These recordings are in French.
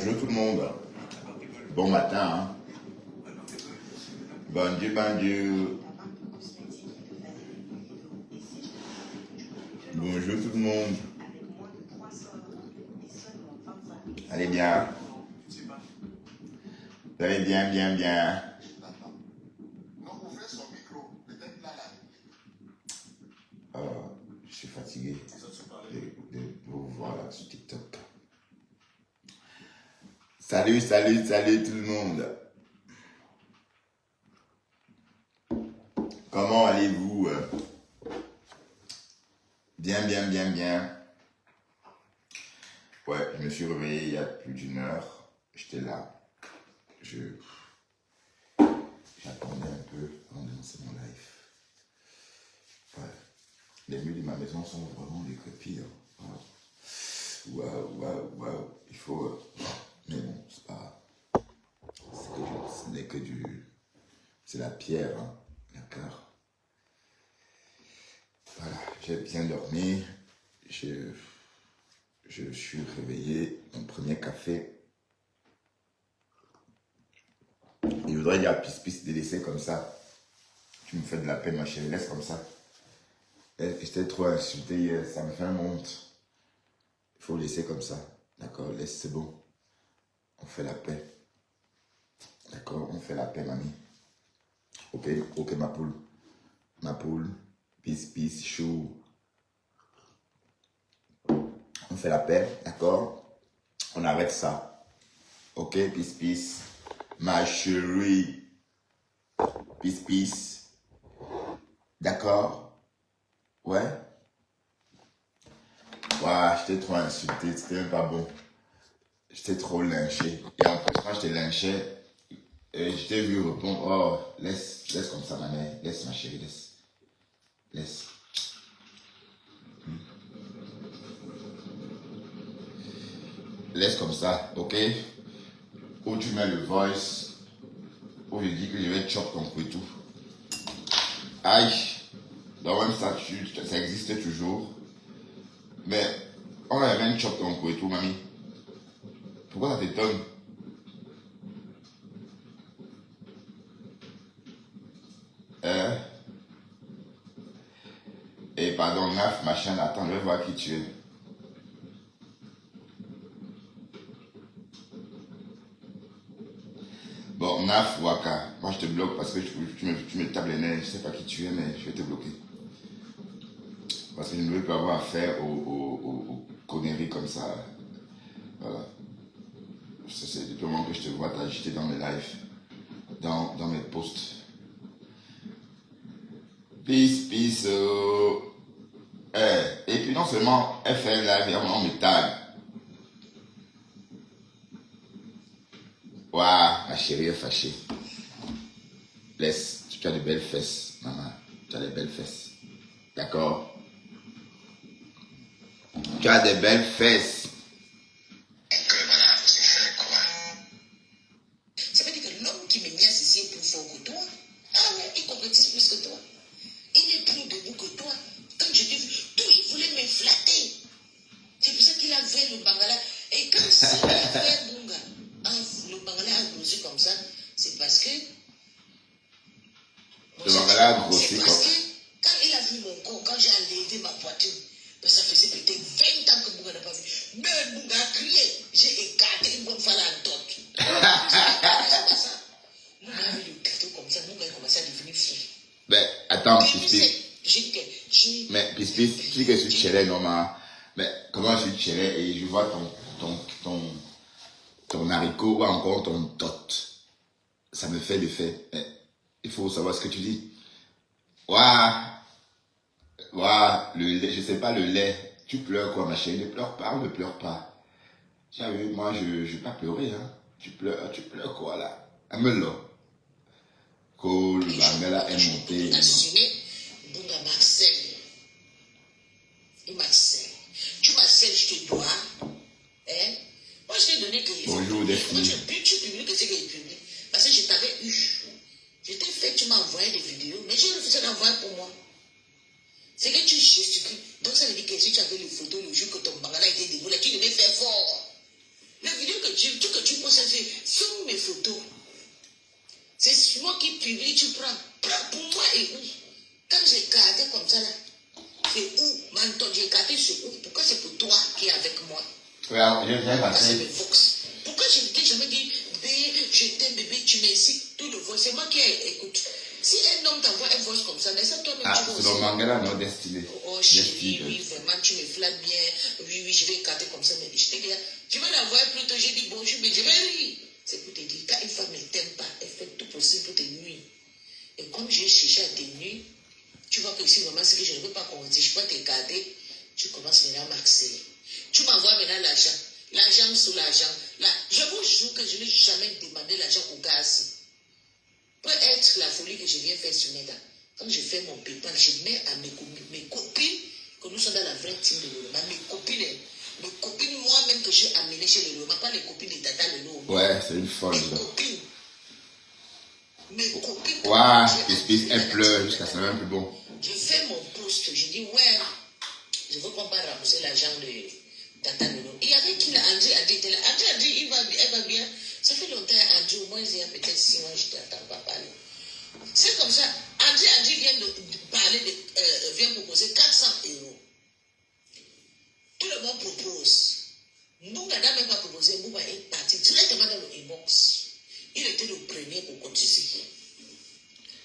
Bonjour tout le monde. Bon matin. Hein? Bonjour, bonjour. Bonjour tout le monde. Allez bien. Vous allez bien, bien, bien. Je suis fatigué de vous voir là sur TikTok. Salut, salut, salut tout le monde. Comment allez-vous? Bien, bien, bien, bien. Ouais, je me suis réveillé il y a plus d'une heure. J'étais là. J'attendais un peu avant de lancer mon live. Ouais. Les murs de ma maison sont vraiment décrépits. Hein. Waouh, waouh, waouh. Il faut... mais bon, c'est pas... Ce n'est que du... C'est la pierre, hein. D'accord. Voilà, j'ai bien dormi. Je suis réveillé. Mon premier café. Il voudrait dire pisse de laisser comme ça. Tu me fais de la peine, ma chérie. Laisse comme ça. J'étais trop insulté hier. Ça me fait honte. Il faut laisser comme ça. D'accord, laisse, c'est bon. On fait la paix. D'accord, on fait la paix, mamie. Ok, ok, ma poule. Ma poule. Peace, peace, chou. On fait la paix, d'accord? On arrête ça. Ok, peace, peace. Ma chérie. Peace, peace. D'accord? Ouais? Ouah, j'étais trop insulté, c'était même pas bon. J'étais trop lynché. Et en plus, quand j'étais lynché, je t'ai vu répondre, oh, laisse comme ça, ma mère. Laisse, ma chérie, laisse. Laisse. Laisse comme ça, ok? Ou tu mets le voice, ou je dis que je vais chop ton couteau. Aïe! Dans le même statut, ça existe toujours. Mais, on avait un chop ton couteau, mamie. Pourquoi ça t'étonne? Et pardon, Naf, machin, attends, je vais voir qui tu es. Bon, Naf, Waka, moi je te bloque parce que tu me tapes les nerfs, je sais pas qui tu es, mais je vais te bloquer. Parce que je ne veux pas avoir affaire aux conneries comme ça. Voilà. C'est du moment que je te vois t'agiter dans mes lives, dans mes posts. Peace, peace. Et puis non seulement elle fait un live, on me tag. Waouh, ma chérie est fâchée. Laisse, tu as de belles fesses, maman. Tu as de belles fesses. D'accord? Tu as de belles fesses. Ça veut dire que l'homme qui me niaise ici est plus fort que toi. Ah ouais, il compétise plus que toi. Il est plus debout que toi. Quand je t'ai vu, tout, il voulait me flatter. C'est pour ça qu'il a fait le bangala. Et quand ça a fait Bunga, le bangala a grossi comme ça, c'est parce que... Le bangala a grossi comme ça. Quand il a vu mon corps, quand j'ai enlevé ma poitrine, ça faisait peut-être 20 ans que Bunga n'a pas vu. Mais Bunga a crié. J'ai écarté une bonne fois la dot. Bunga a vu le carton comme ça, Bunga a commencé à devenir fou. Mais attends, Pispis. Mais Pispis, tu dis que je suis chelé, non, ma. Mais comment je suis chelé et je vois ton haricot ou encore ton tot. Ça me fait l'effet. Il faut savoir ce que tu dis. Ouah, le lait, je sais pas le lait. Tu pleures quoi, ma chérie? Ne pleure pas, ne pleure pas. Tu as vu, moi, je vais pas pleurer, hein. Tu pleures quoi, là? Amelo. Que le bangala est monté. Bunga Marcel. Il m'harcèle. Tu m'harcèles, je te dois. Hein? Moi, je t'ai donné que... Bonjour, Delphine. Tu publies que c'est que je publie. Parce que je t'avais eu. Je t'ai fait, tu m'as envoyé des vidéos, mais j'ai refusé d'envoyer pour moi. C'est que tu gesticules. Donc ça veut dire que si tu avais les photos le jour que ton bangala était debout, là, tu devais faire fort. La vidéo que que tu penses faire, filme mes photos. C'est moi qui publie, tu prends. Prends pour moi et où? Quand j'ai gardé comme ça là, c'est où? Maintenant, j'ai gardé sur où? Pourquoi c'est pour toi qui est avec moi? Pourquoi c'est le Vox? Pourquoi je ne t'ai jamais dit, bébé, je t'aime, bébé, tu m'incites, tout le voix? C'est moi qui écoute. Si un homme t'envoie un voice comme ça, n'est-ce pas toi-même tu vas aussi? C'est le manga là, non, Destiny. Oh chérie, oui, vraiment, tu me flattes bien. Oui, je vais écarter comme ça, mais je t'ai dit, je vais l'envoyer plutôt, j'ai dit bonjour, mais je vais rire. C'est pour te dire, quand une femme ne t'aime pas, elle fait tout possible pour te nuire. Et comme j'ai cherché à te nuire, tu vois que si vraiment c'est que je ne veux pas qu'on dise, je peux t'écarter, tu commences maintenant à m'accélérer. Tu m'envoies maintenant l'argent sous l'argent. Là, je vous jure que je n'ai jamais demandé l'argent au gars assis. Peut être la folie que je viens faire sur mes gars. Quand je fais mon PayPal, je mets à mes copines que nous sommes dans la vraie team de l'Oloma. Mes copines moi-même que j'ai amenées chez l'Oloma, pas les copines de Tata Lolo. Ouais, c'est une folle. Mes copines. Ouais, l'espèce, elle pleure jusqu'à ça, même plus bon. Je fais mon post, je dis ouais, je veux qu'on va rembourser l'argent de Tata Lolo. Il y avait qui là, André a dit, elle va bien. Ça fait longtemps, André, au moins il y a peut-être 6 mois, je t'attends pas parler. C'est comme ça. André vient de parler, vient proposer 400 €. Tout le monde propose. Mbouga n'a même pas proposé. Mbouga est parti directement dans le inbox. Il était le premier pour cotiser.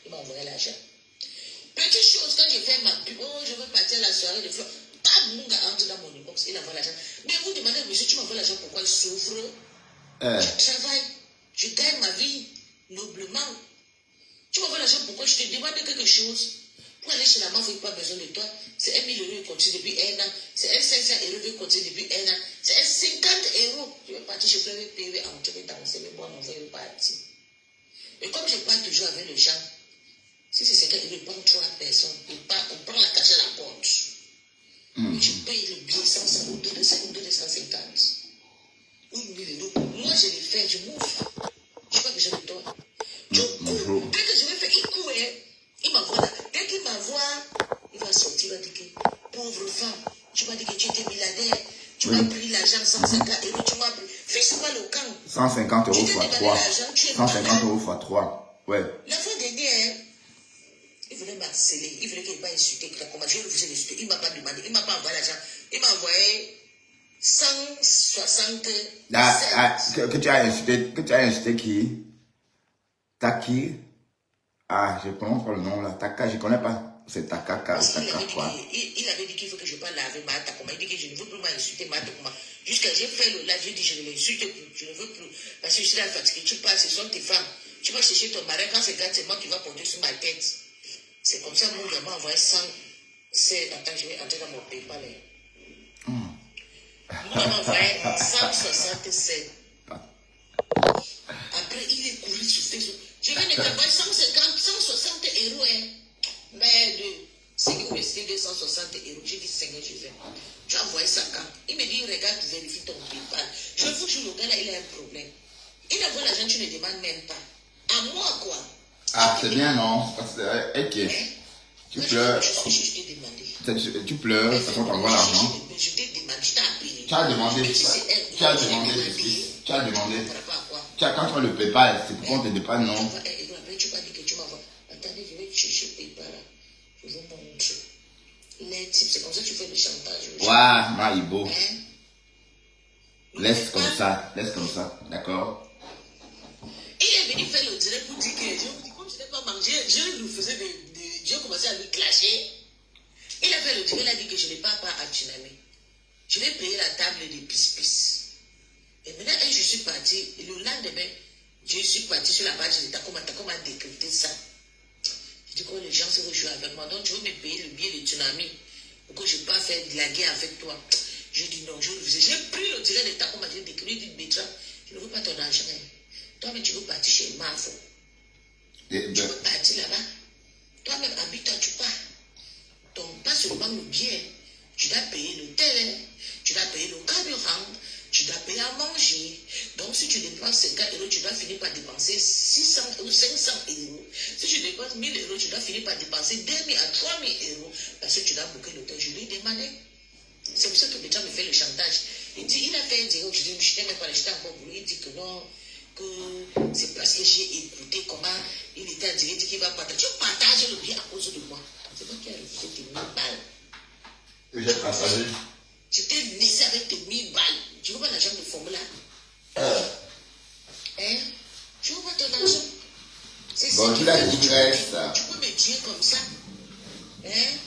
Il m'a envoyé l'argent. Petite chose, quand j'ai fait ma pub, oh, je veux partir à la soirée de fleurs. Pas Mbouga entre dans mon inbox, il envoie l'argent. Mais vous demandez, monsieur, tu m'envoies l'argent, pourquoi il souffre? Je travaille, je gagne ma vie noblement. Tu m'envoies l'argent, pourquoi je te demande quelque chose? Pour aller chez la maman, il n'y a pas besoin de toi. C'est 1 000 € qui continue depuis 1 an. C'est 500 € qui continue depuis 1 an. C'est 50 €. Je vais partir, je vais payer, entrer dans le moi, on va partir. Et comme je parle toujours avec les gens, si c'est 50 €, il prend 3 personnes. On prend la cachette à la porte. Et je paye le billet 100 ou 250. Ou 1 000 €. Moi, je les fais, je m'ouvre. Je n'ai pas besoin de toi. Dès que je vais faire, il court, il m'envoie là. Dès qu'il m'envoie, il va sortir, il va dire que, pauvre femme, tu m'as dit que tu étais milliardaire, tu m'as pris l'argent 150 €, tu m'as pris. Fais-moi le camp. 150 € x 3. 150 € x 3. Ouais. La fois dernière, il voulait m'harceler, il voulait qu'il ne insulter. Je refusais d'insulter. Il ne m'a pas demandé, il ne m'a pas envoyé l'argent. Il m'a envoyé 160. Que tu as insulté qui? Taki. Ah, je prononce pas le nom là. Taka, je ne connais pas. C'est Takaka ou Taka quoi. Il avait dit qu'il faut que je parle laver ma Takoma. Il dit que je ne veux plus m'insulter ma Takoma. Jusqu'à j'ai fait le live, j'ai dit je ne l'insulte plus. Je ne veux plus. Parce que je suis là fatiguée. Tu parles, ce sont tes femmes. Tu vas chercher ton mari. Quand c'est grave, c'est moi qui va porter sur ma tête. C'est comme ça que mon gamin envoyé 100. Attends, je vais entrer dans mon PayPal. Moi, il m'a envoyé 167. Après, il est couru sur Facebook. Je viens de t'envoyer 160 €. Mais c'est que resté 260 €. J'ai dit, Seigneur, je vais. Tu as envoyé ça quand? Il me dit, regarde, vérifie ton PayPal. Je vous jure, le gars là, il a un problème. Il envoie l'argent, tu ne demandes même pas. À moi, quoi? Ah, c'est bien, non? Ok. Tu pleures. Je t'ai demandé. Tu pleures, ça fait t'envoie l'argent. Je t'ai demandé, je t'ai appelé. Tu as demandé. Tu as demandé. Quand tu as le PayPal, c'est pour qu'on te dépanne, non? Après, tu vas dire que tu m'envoies. Attendez, je vais chercher PayPal. Je vais montrer. Les types, c'est comme ça que tu fais le chantage. Waouh, Maïbo. Laisse comme ça, d'accord? Il est venu faire le direct pour dire que, comme je n'ai pas mangé, je lui faisais j'ai commencé à lui clasher. Il a fait le direct, il a dit que je n'ai pas à Tsunami. Je vais payer la table de pis-pis. Et maintenant, je suis parti, le lendemain, je suis parti sur la page de Takoma a décrypté ça. Je dis que les gens se rejouent avec moi. Donc, tu veux me payer le billet de Tsunami pour que je ne pas faire de la guerre avec toi. Je dis non, j'ai pris le direct de Takoma, j'ai décrit, dit Bétra, je ne veux pas ton argent. Toi-même, tu veux partir chez Mafo. Tu veux partir là-bas. Toi-même, habite-toi, tu pars. Donc, pas seulement le billet, tu dois payer l'hôtel, tu dois payer le carburant, tu dois payer à manger. Donc, si tu dépenses 50 €, tu dois finir par dépenser 600 ou 500 €. Si tu dépenses 1 000 €, tu dois finir par dépenser 2 000 à 3 000 € parce que tu dois booker l'hôtel. Je lui ai demandé. C'est pour ça que les gens me font le chantage. Il dit, il a fait un direct, je dis, je n'ai même pas acheté encore pour lui. Il dit que non, que c'est parce que j'ai écouté comment il était en direct, il dit qu'il va partager. Tu partages le bien à cause de moi. C'est moi qui ai refusé tes 1000 balles. Et j'ai partagé. Je t'ai laissé avec tes 1000 balles. Tu veux pas l'argent de formula? Hein? Tu veux pas ton argent? C'est Bon, tu l'as dit, ça. Tu peux me tuer comme ça. Hein?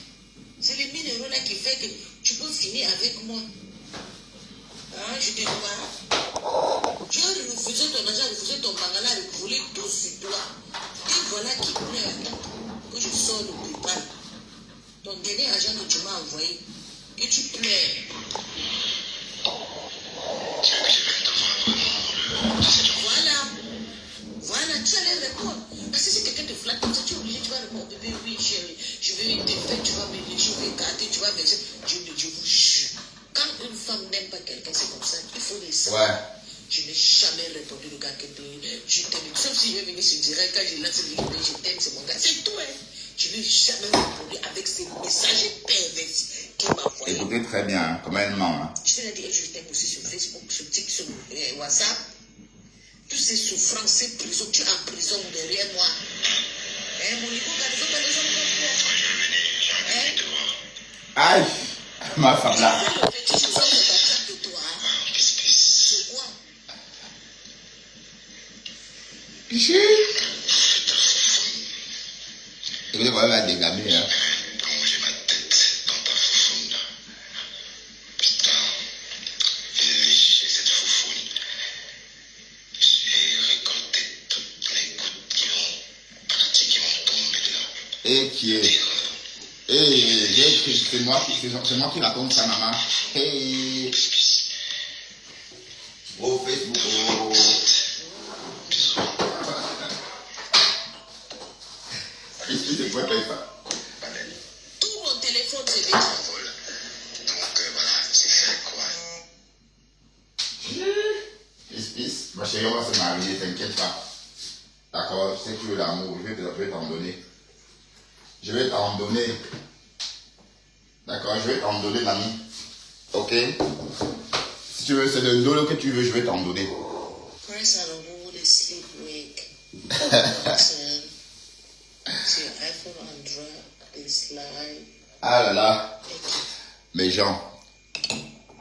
C'est les 1000 euros là qui fait que tu peux finir avec moi. Hein? Je te vois. Tu as refusé ton argent, refusé ton bangala, refusé tout sur toi. Et voilà qui pleure. Attends, que je sors de PayPal. Ton dernier argent que tu m'as envoyé. Et tu pleures. Voilà. Voilà, tu allais répondre. Parce que si quelqu'un te flatte comme ça, tu es obligé, tu vas répondre, bébé, oui, chérie, je vais te faire, tu vas m'aider, je vais garder, tu vas verser. Dieu vous jure. Quand une femme n'aime pas quelqu'un, c'est comme ça, il faut les savoir. Ouais. Je n'ai jamais répondu le gars que je t'aime. Sauf si je vais venir se dire, quand je lance le livre, je t'aime, c'est mon gars. C'est tout, hein. Je n'ai jamais répondu avec ces messages pervers qui m'envoient. Écoutez très bien, hein, comment elle ment. Hein. Je te l'ai dit, je t'aime aussi sur Facebook, sur TikTok, sur WhatsApp. Toutes ces souffrances, ces prisons, tu es en prison derrière moi. Hein, mon niveau, quand ils ont pas les hommes comme toi. Aïe, ma femme là. Tu fais le petit chose de toi. C'est quoi? Écoutez, voilà, elle va dégamer. Hein. J'ai ma tête dans ta foufoune là. Putain, j'ai léché cette foufoune. J'ai récolté toutes les gouttes qui vont pratiquement tomber là. Et qui est. C'est moi qui raconte ça, maman. Hey. Oh, Facebook. Oh. C'est quoi, ça? Tout mon téléphone, c'est déjà. Donc voilà, c'est fait quoi. Peace. Ma chérie, on va se marier, t'inquiète pas. D'accord, je sais que tu veux l'amour, je vais t'en donner. Je vais t'en donner. D'accord, je vais t'en donner, mamie. Ok? Si tu veux, c'est le dolo que tu veux, je vais t'en donner. Press on the wall, sleep wake. Sur iPhone, Android, des slides. Ah là là. Mais Jean,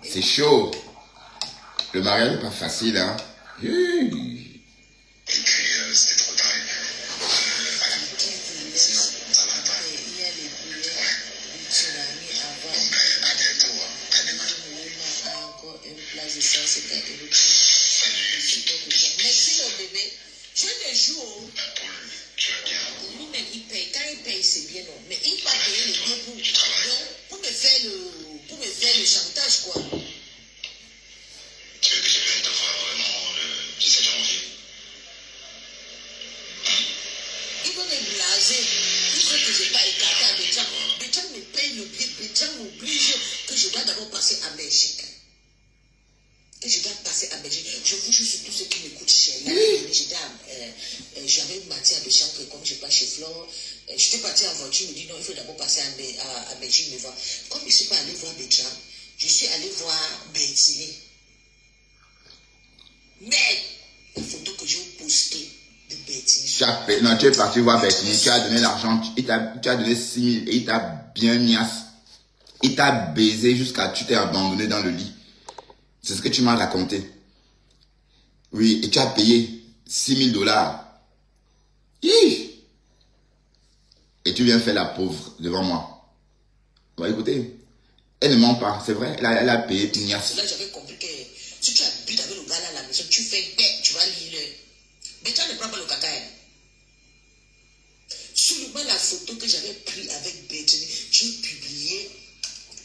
c'est chaud. Le mariage n'est pas facile, hein. Et puis c'était trop tard. Voilà. Sinon, ça va pas. Il y a les billets du tsunami avant. Bon ben, à bientôt. Hein. À demain. Il a encore une place de 150 euros. Salut. Merci mon bébé. Je te joue. Paul, tu vas bien? Lui-même, il paye. Quand il paye, c'est bien, non. Mais il va payer les billets pour, donc, pour me faire le chantage, quoi. Tu veux que je vienne te voir vraiment le 17 janvier? Il veut me blaser. Il veut que je n'ai pas écarté à Bétran. Bétran me paye le billet. Bétran m'oblige que je dois d'abord passer à Belgique. Que je dois passer à Belgique. Je vous jure sur tout ce qui me coûte cher. J'avais menti à Béchamp que comme je passe chez Flore, j'étais parti en voiture, il me dit non, il faut d'abord passer à Belgique me voir. Comme je ne suis pas allé voir Bétran, je suis allé voir Bertini. Mais la photo que j'ai postée de Bertini. Non, tu es parti voir Bertini, tu as donné l'argent, tu as donné 6 000 et il t'a bien niasse. Il t'a baisé jusqu'à tu t'es abandonné dans le lit. C'est ce que tu m'as raconté. Oui, et tu as payé 6 000 $. Et tu viens faire la pauvre devant moi. Bon, écoutez, elle ne ment pas, c'est vrai, elle a payé Pignas. Là, j'avais compris que si tu habites avec le gars là à la maison, tu fais bête, tu vas lire. Mais tu ne prends pas le caca. Seulement la photo que j'avais prise avec Bethany, j'ai publié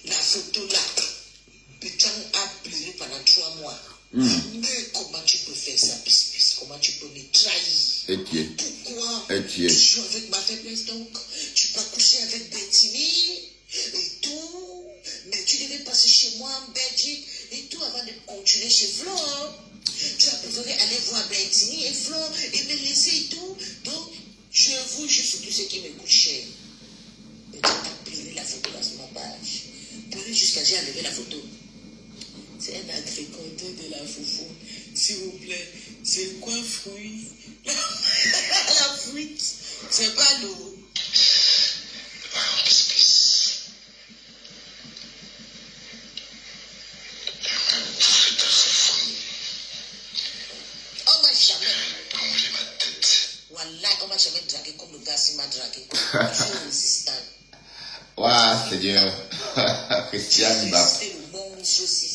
la photo là. Bethany a pleuré pendant 3 mois. Mais comment tu peux faire ça, comment tu peux me trahir? Et qui est? Pourquoi? Et qui est? Tu joues avec ma faiblesse donc. Tu vas coucher avec Bethany et tout. Mais tu devais passer chez moi en Belgique et tout avant de continuer chez Flo. Tu as préféré aller voir Bethany et Flo et me laisser et tout. Donc, je vous jure sur tout ce qui me coûte cher. Et tu as pleuré la photo dans ma page. Pleuré jusqu'à j'ai enlevé la photo. C'est un agriculteur de la foufou. S'il vous plaît, c'est quoi fruit? La fruite, c'est pas l'eau. On m'a jamais. Plongé ma tête. Wallah, on m'a jamais dragué comme le gars s'il m'a dragué. Je suis résistant. Waouh, Seigneur. Christian Bap. C'est le monstre aussi.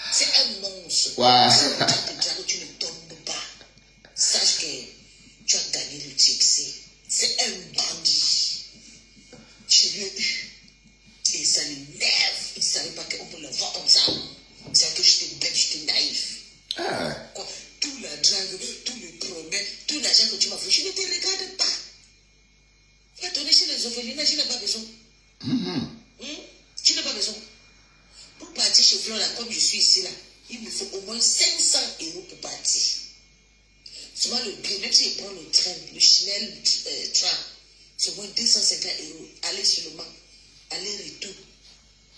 C'est un monstre. Waouh. Si on te drague, tu ne tombes pas. Sache que tu as gagné le TXC. C'est un bandit. Je l'ai eu. Et ça l'énerve. Il ne savait pas qu'on peut le voir comme ça. C'est que j'étais bête, j'étais naïf. Ah. Quoi, tout la drague, tout le promet, tout l'argent que tu m'as fait, je ne te regarde pas. Va donner chez les orphelins, je n'ai pas besoin. Tu n'as pas besoin. Pour partir chez Fleur, là, comme je suis ici, là, il me faut au moins 500 € pour partir. Souvent, le billet, même si je prends le train, le Chanel train, c'est au moins 250 €. Aller sur le Mans, aller-retour.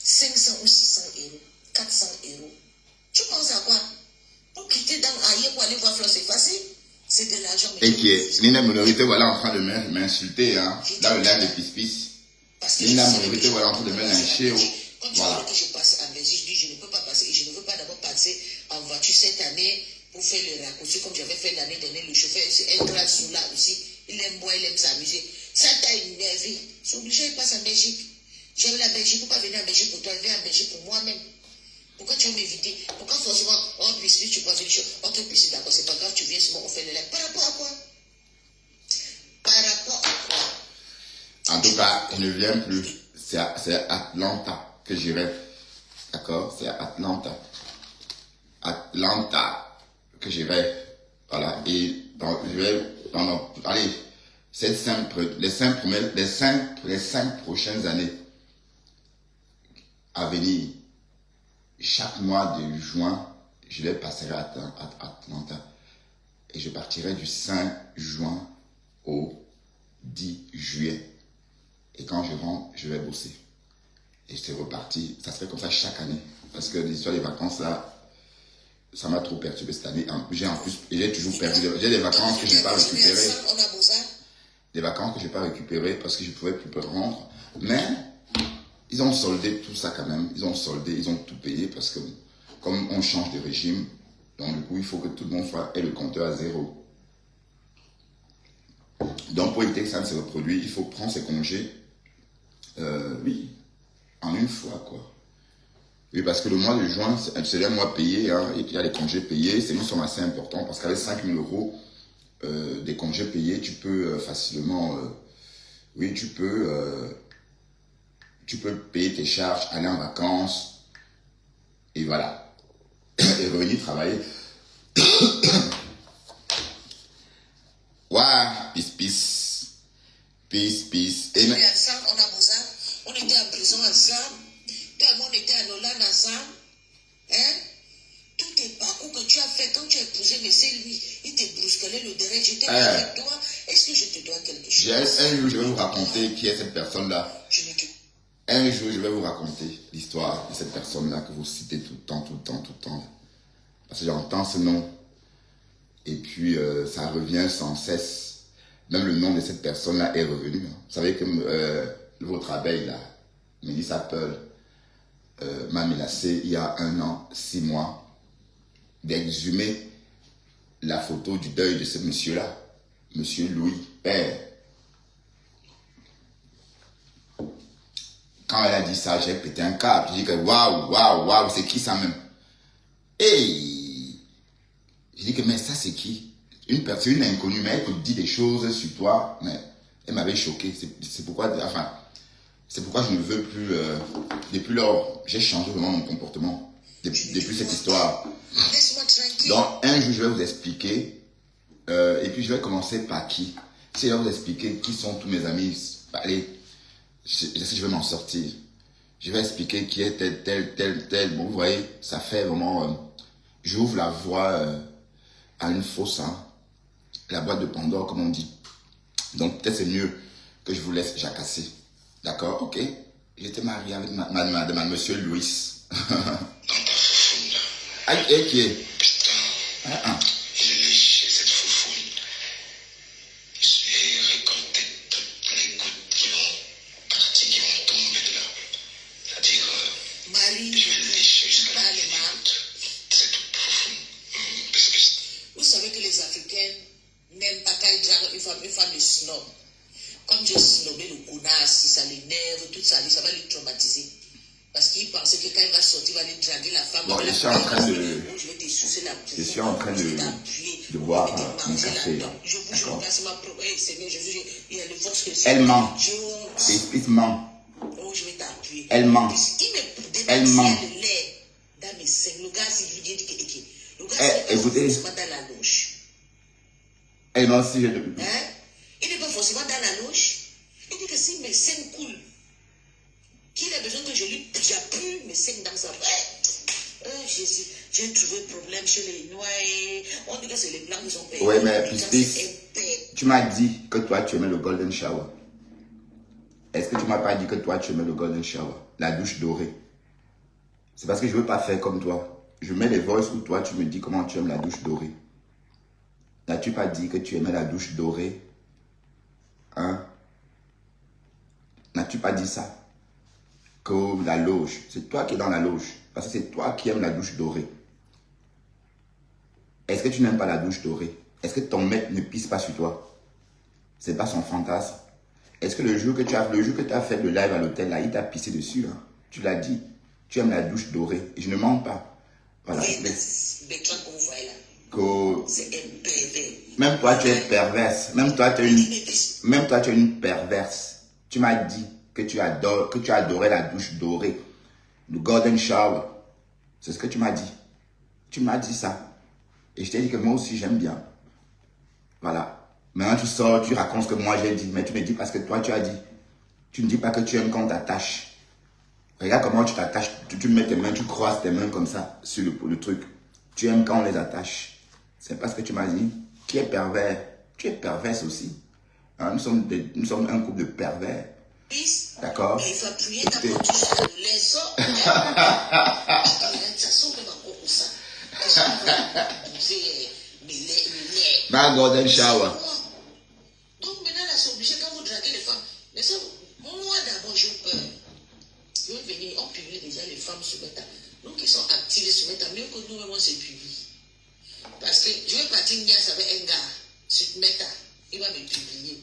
500 ou 600 €, 400 €. Tu penses à quoi? Pour quitter dans ailleurs pour aller voir Fleur, c'est facile. C'est de l'argent. Et qui est Nina Minorité, voilà, en train de m'insulter, hein. Là, le lac de Pis-Pis. Nina Minorité, voilà, en train de me lyncher. Quand tu veux que je passe en Belgique, je dis je ne peux pas passer. Et je ne veux pas d'abord passer en voiture cette année pour faire le raccourci comme j'avais fait l'année dernière. Le chauffeur, c'est un grand soula aussi. Il aime boire, il aime s'amuser. Ça t'a énervé. C'est obligé, il passe en Belgique. J'aime la Belgique. Pourquoi venir en Belgique pour toi? Je viens en Belgique pour moi-même. Pourquoi tu veux m'éviter? Pourquoi forcément, oh, puis tu bois des choses? Ok, puis d'accord, c'est pas grave, tu viens, sinon on fait le lac. Par rapport à quoi? Par rapport à quoi? En tout cas, je ne viens plus. C'est à Atlanta que j'irai. D'accord? C'est à Atlanta. Atlanta que j'irai. Voilà. Et je vais allez, les cinq prochaines années à venir, chaque mois de juin, je vais passer à Atlanta. Et je partirai du 5 juin au 10 juillet. Et quand je rentre, je vais bosser. Et c'est reparti. Ça se fait comme ça chaque année. Parce que l'histoire des vacances, là, ça m'a trop perturbé cette année. J'ai toujours perdu. J'ai des vacances que je n'ai pas récupérées. Des vacances que je n'ai pas récupérées parce que je ne pouvais plus rendre. Mais ils ont soldé tout ça quand même. Ils ont soldé, ils ont tout payé parce que comme on change de régime, donc du coup, il faut que tout le monde ait le compteur à 0. Donc pour éviter que ça ne se reproduise, il faut prendre ses congés, oui, en une fois, quoi. Oui, parce que le mois de juin, c'est un mois payé, hein, et puis il y a les congés payés, c'est une somme assez importante, parce qu'avec 5 000 € des congés payés, tu peux facilement, oui, tu peux payer tes charges, aller en vacances, et voilà, et revenir travailler. Waouh, peace. Et on a bossé, on était en prison ensemble, tout le monde était en Hollande ensemble. Hein? Tout tes parcours que tu as fait quand tu as épousé, mais c'est lui, il te brusquelait le derrière, j'étais avec toi. Est-ce que je te dois quelque chose? Un jour, je vais vous raconter qui est cette personne-là. Un jour, je vais vous raconter l'histoire de cette personne-là que vous citez tout le temps. Parce que j'entends ce nom. Et puis, ça revient sans cesse. Même le nom de cette personne-là est revenu. Vous savez que votre abeille, là, Mélissa Peul, m'a menacé il y a 1 an, 6 mois, d'exhumer la photo du deuil de ce monsieur-là, monsieur Louis Père. Quand elle a dit ça, j'ai pété un câble. J'ai dit que waouh, c'est qui ça même? Hey! J'ai dit que mais ça c'est qui? Une personne inconnue, mais elle te dit des choses sur toi, mais elle m'avait choqué. C'est pourquoi, je ne veux plus, depuis lors, j'ai changé vraiment mon comportement, depuis cette histoire. Donc, un jour, je vais vous expliquer, et puis je vais commencer par qui. Si je vais vous expliquer qui sont tous mes amis, allez, je vais m'en sortir. Je vais expliquer qui est tel. Bon, vous voyez, ça fait vraiment, j'ouvre la voie à une fausse, hein, la boîte de Pandore, comme on dit. Donc, peut-être c'est mieux que je vous laisse jacasser. D'accord? Ok? J'étais marié avec monsieur Louis. Dans ta profonde Ok. Putain, j'ai léché cette foufoune. J'ai récolté toutes les gouttes qui vont tomber de là. C'est-à-dire, Marie, je vais lécher jusqu'à la parle dernière mal. goutte. C'est toute foufoune. Pisse. Vous savez que les Africains n'aiment pas quand ils disent une femme est snob. Comme j'ai snobé le connard, si ça l'énerve, tout ça, ça va les traumatiser. Parce qu'il pensait que quand il va sortir, il va aller draguer la femme. Bon, je suis en train de boire mon café. Je vous jure, D'accord. c'est ma propre. Seigneur Jésus, il y a le force que Elle ment. Je... Esprit ment. Oh, je vais t'appuyer. Elle ment. Elle ment. Dans mes seins, le gars, si je vous dis que le gars, Eh, écoutez. c'est pas dans la loge. Elle ment aussi. Hein? Il n'est pas forcément dans la loge. Il dit que si mes seins coulent, qu'il a besoin que je lui appuie mes seins dans sa Jésus, j'ai trouvé problème chez les Noirs. On dit que c'est les Blancs qui sont payés. Oui, mais tu m'as dit que toi, tu aimais le golden shower. Est-ce que tu m'as pas dit que toi, tu aimais le golden shower? La douche dorée. C'est parce que je veux pas faire comme toi. Je mets les voices où toi, tu me dis comment tu aimes la douche dorée. N'as-tu pas dit que tu aimais la douche dorée? Hein? N'as-tu pas dit ça? Que la loge, c'est toi qui es dans la loge. Parce que c'est toi qui aimes la douche dorée. Est-ce que tu n'aimes pas la douche dorée? Est-ce que ton maître ne pisse pas sur toi? C'est pas son fantasme. Est-ce que le jour que tu as fait le live à l'hôtel, là, il t'a pissé dessus, hein? Tu l'as dit. Tu aimes la douche dorée. Et je ne mens pas. Voilà. Bertrand que vous voyez là, Que... c'est un pervers. Même toi, tu es perverse. Même toi, tu es une perverse. Tu m'as dit que tu adorais la douche dorée. Le golden shower. C'est ce que tu m'as dit. Tu m'as dit ça. Et je t'ai dit que moi aussi, j'aime bien. Voilà. Maintenant, tu sors, tu racontes ce que moi j'ai dit. Mais tu me dis parce que toi, tu as dit. Tu ne dis pas que tu aimes quand on t'attache. Regarde comment tu t'attaches. Tu mets tes mains, tu croises tes mains comme ça sur le truc. Tu aimes quand on les attache. C'est pas ce que tu m'as dit. Tu es pervers. Tu es perverse aussi. Hein, nous sommes un couple de pervers. D'accord? Il faut appuyer d'abord les sort. Ça sort de ma cour ça. Ma golden shower. Donc maintenant, là, c'est obligé quand vous draguez les femmes. Mais ça, moi d'abord, j'ai peur. Je vais venir, on publie déjà les femmes sur Meta. Nous qui sont activés sur Meta, mieux que nous-mêmes, on se publie. Parce que je vais partir Nias avec un gars sur Meta. Il va me publier.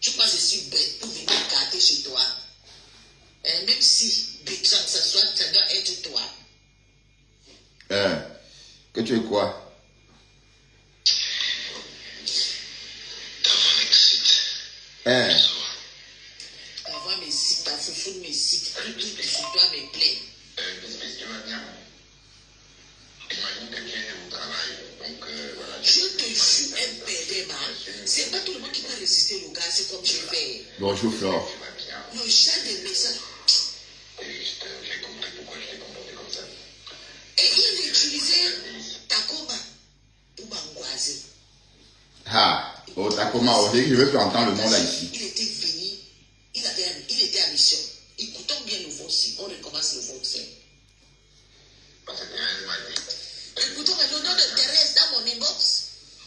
Tu crois que je suis bête pour venir garder chez toi? Même si Bertrand, ça doit être toi. Que tu es quoi? Avoir mes sites, ta foufou mes sites, tout sur toi me plaît. Tu vas bien. Imagine que tu es au travail. Donc, voilà. Je te jure un bébé mal. C'est pas tout le monde qui va résister le gars, c'est comme je vais. Bonjour Flore. Tu vas bien. Le genre de message. Et juste, j'ai compris pourquoi je t'ai comporté comme ça. Et il utilisait Takoma pour m'angoisser. Ah, oh Takoma, je ne veux plus entendre le nom là ici. Il était venu, il était à mission. Écoutons bien le voici, on recommence le voici. Parce que Thérèse m'a dit. Écoutons le nom de Thérèse dans mon inbox.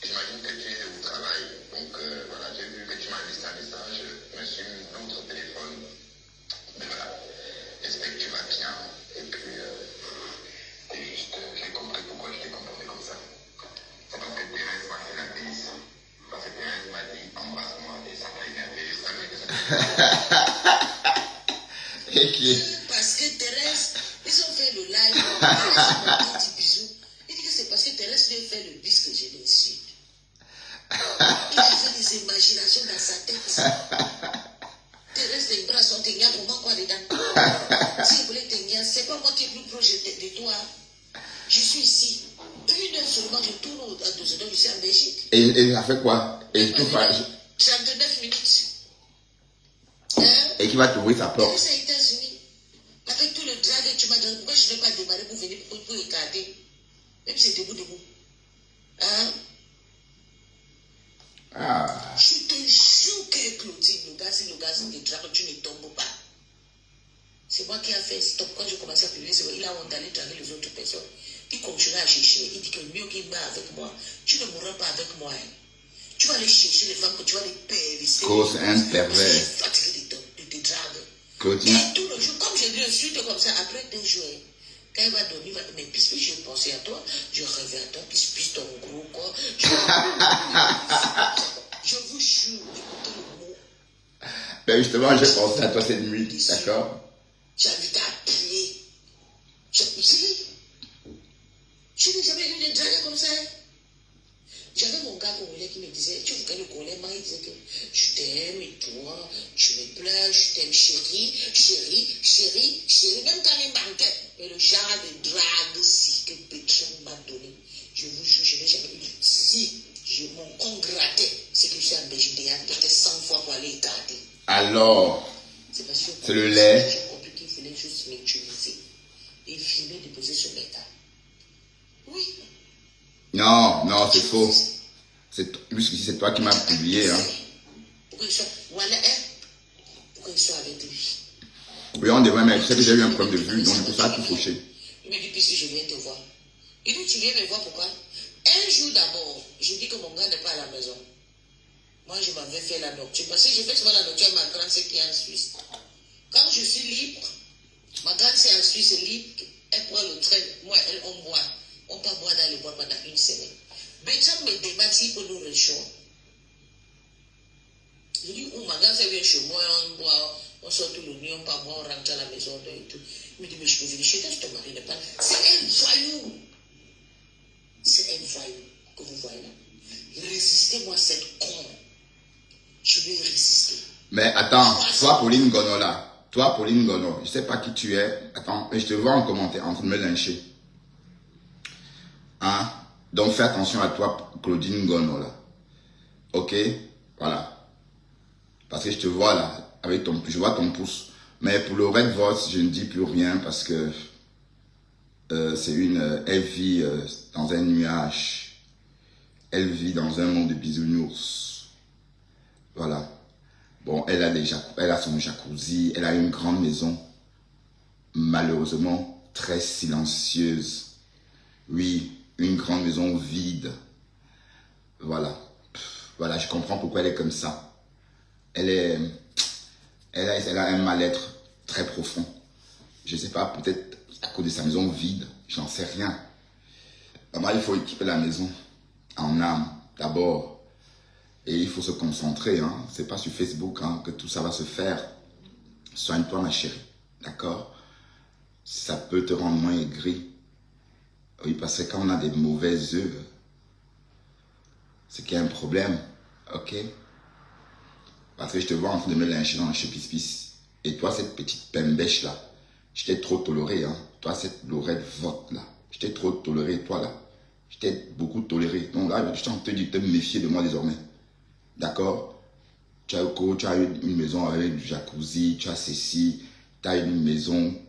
Imagine que tu es au travail. Donc, voilà, j'ai vu que tu m'as laissé un message. Je me suis mis notre téléphone. Mais voilà, j'espère que tu vas bien. Et puis, juste, j'ai compris pourquoi je t'ai comporté comme ça. C'est parce que Thérèse m'a fait la bise. Parce que Thérèse m'a dit embrasse-moi et ça m'a énervé. Je savais que ça Parce que Thérèse, ils ont fait le live. Thérèse m'a dit un petit bisou. Il dit que c'est parce que Thérèse lui a fait le bis que je l'insulte. Il a fait des imaginations dans sa tête. Thérèse te bras sont teignants pour moi quoi dedans. Si vous voulez teignants, c'est pas moi qui est plus proche de toi. Je suis ici. Une heure seulement, je tourne à 2 heures, je suis en Belgique. Et il a fait quoi? Et tout va. 39 minutes. Et qui va t'ouvrir sa Et porte. aux États-Unis, avec tout le drag que tu m'as donné, pourquoi je n'ai pas démarré pour venir pour regarder? Même si c'est debout. Hein? Ah. Je te jure que Claudine, le gars, si le gars de drague, tu ne tombes pas. C'est moi qui ai fait stop. Quand je commençais à publier, il a honte d'aller draguer les autres personnes. Il continue à chercher. Il dit que mieux qu'il meurt avec moi. Tu ne mourras pas avec moi. Hein. Tu vas aller chercher les femmes que tu vas les périsser. Cause un pervers. Je suis fatigué de te drague. Et tout le jour, comme je lui insulte comme ça, après 2 jours, quand il va dormir, il va dire, mais puisque je pensais à toi, je rêvais à toi, puisque ton gros corps. Je vous jure, écoutez le mot. Ben justement, j'ai pensé à toi cette nuit, d'accord? J'habite à pied. Je n'ai jamais eu de drague comme ça. J'avais mon gars congolais qui me disait, tu vois, le congolais, il disait que je t'aime et toi, tu me plais, je t'aime chérie, chérie, chérie, chérie, même quand il manquait. Et le genre de drague si que Pétron m'a donné, je vous jure, je n'ai jamais dit. Si mon con grattait, c'est que je suis un BGDA, peut-être 100 fois pour aller écarter. Alors, c'est le lait. J'ai compris qu'il fallait juste m'utiliser et filmer, déposer sur mes tables. Oui. Non, non, c'est faux. Jusqu'ici, c'est toi qui m'as publié. Hein. Pourquoi il soit avec lui? Oui, on devrait, mais tu sais que j'ai eu un problème de vue, donc c'est pour ça tout fauché. Il me dit, puis si je viens te voir. Il dit, tu viens me voir pourquoi? Un jour d'abord, je dis que mon gars n'est pas à la maison. Moi, je m'avais fait la nocturne. Parce que je fais souvent la nocturne à ma grande sœur qui est en Suisse. Quand je suis libre, ma grande sœur en Suisse est libre, elle prend le train, moi, elle, on boit. On peut boire dans les bois pendant 1 semaine. Bétram me demande s'il peut nous rejoindre. Je dis, oh, ma grande sœur vient chez moi, on boit, on sort tout le nuit, on peut boire, on rentre à la maison et tout. Il me dit, mais je peux venir chez toi, je te marie pas. C'est un voyou. C'est un voyou que vous voyez là. Résistez-moi cette con. Je vais résister. Mais attends, toi Pauline Gono là, toi Pauline Gono, je sais pas qui tu es. Attends, mais je te vois en commentaire, en train de me lyncher. Hein? Donc fais attention à toi, Claudine Gono là. Ok? Voilà. Parce que je te vois là, avec je vois ton pouce. Mais pour le Red Voice, je ne dis plus rien parce que c'est elle vit dans un nuage. Elle vit dans un monde de bisounours. Voilà. Bon, elle a son jacuzzi, elle a une grande maison. Malheureusement, très silencieuse. Oui, une grande maison vide. Voilà. Voilà, je comprends pourquoi elle est comme ça. Elle a un mal-être très profond. Je ne sais pas, peut-être à cause de sa maison vide, j'en sais rien. D'abord, il faut équiper la maison en âme, d'abord. Et il faut se concentrer, hein. C'est pas sur Facebook hein, que tout ça va se faire. Soigne-toi, ma chérie, d'accord? Ça peut te rendre moins aigri. Oui, parce que quand on a des mauvaises œuvres, c'est qu'il y a un problème, ok? Parce que je te vois en train de me lyncher dans le chepispice. Et toi, cette petite pembèche là, je t'ai trop toléré, hein. Toi, cette Lorette vote là, je t'ai trop toléré, toi là. Je t'ai beaucoup toléré. Donc là, je t'en te dis de te méfier de moi désormais. D'accord? Tu as une maison avec du jacuzzi, tu as ceci, tu as une maison,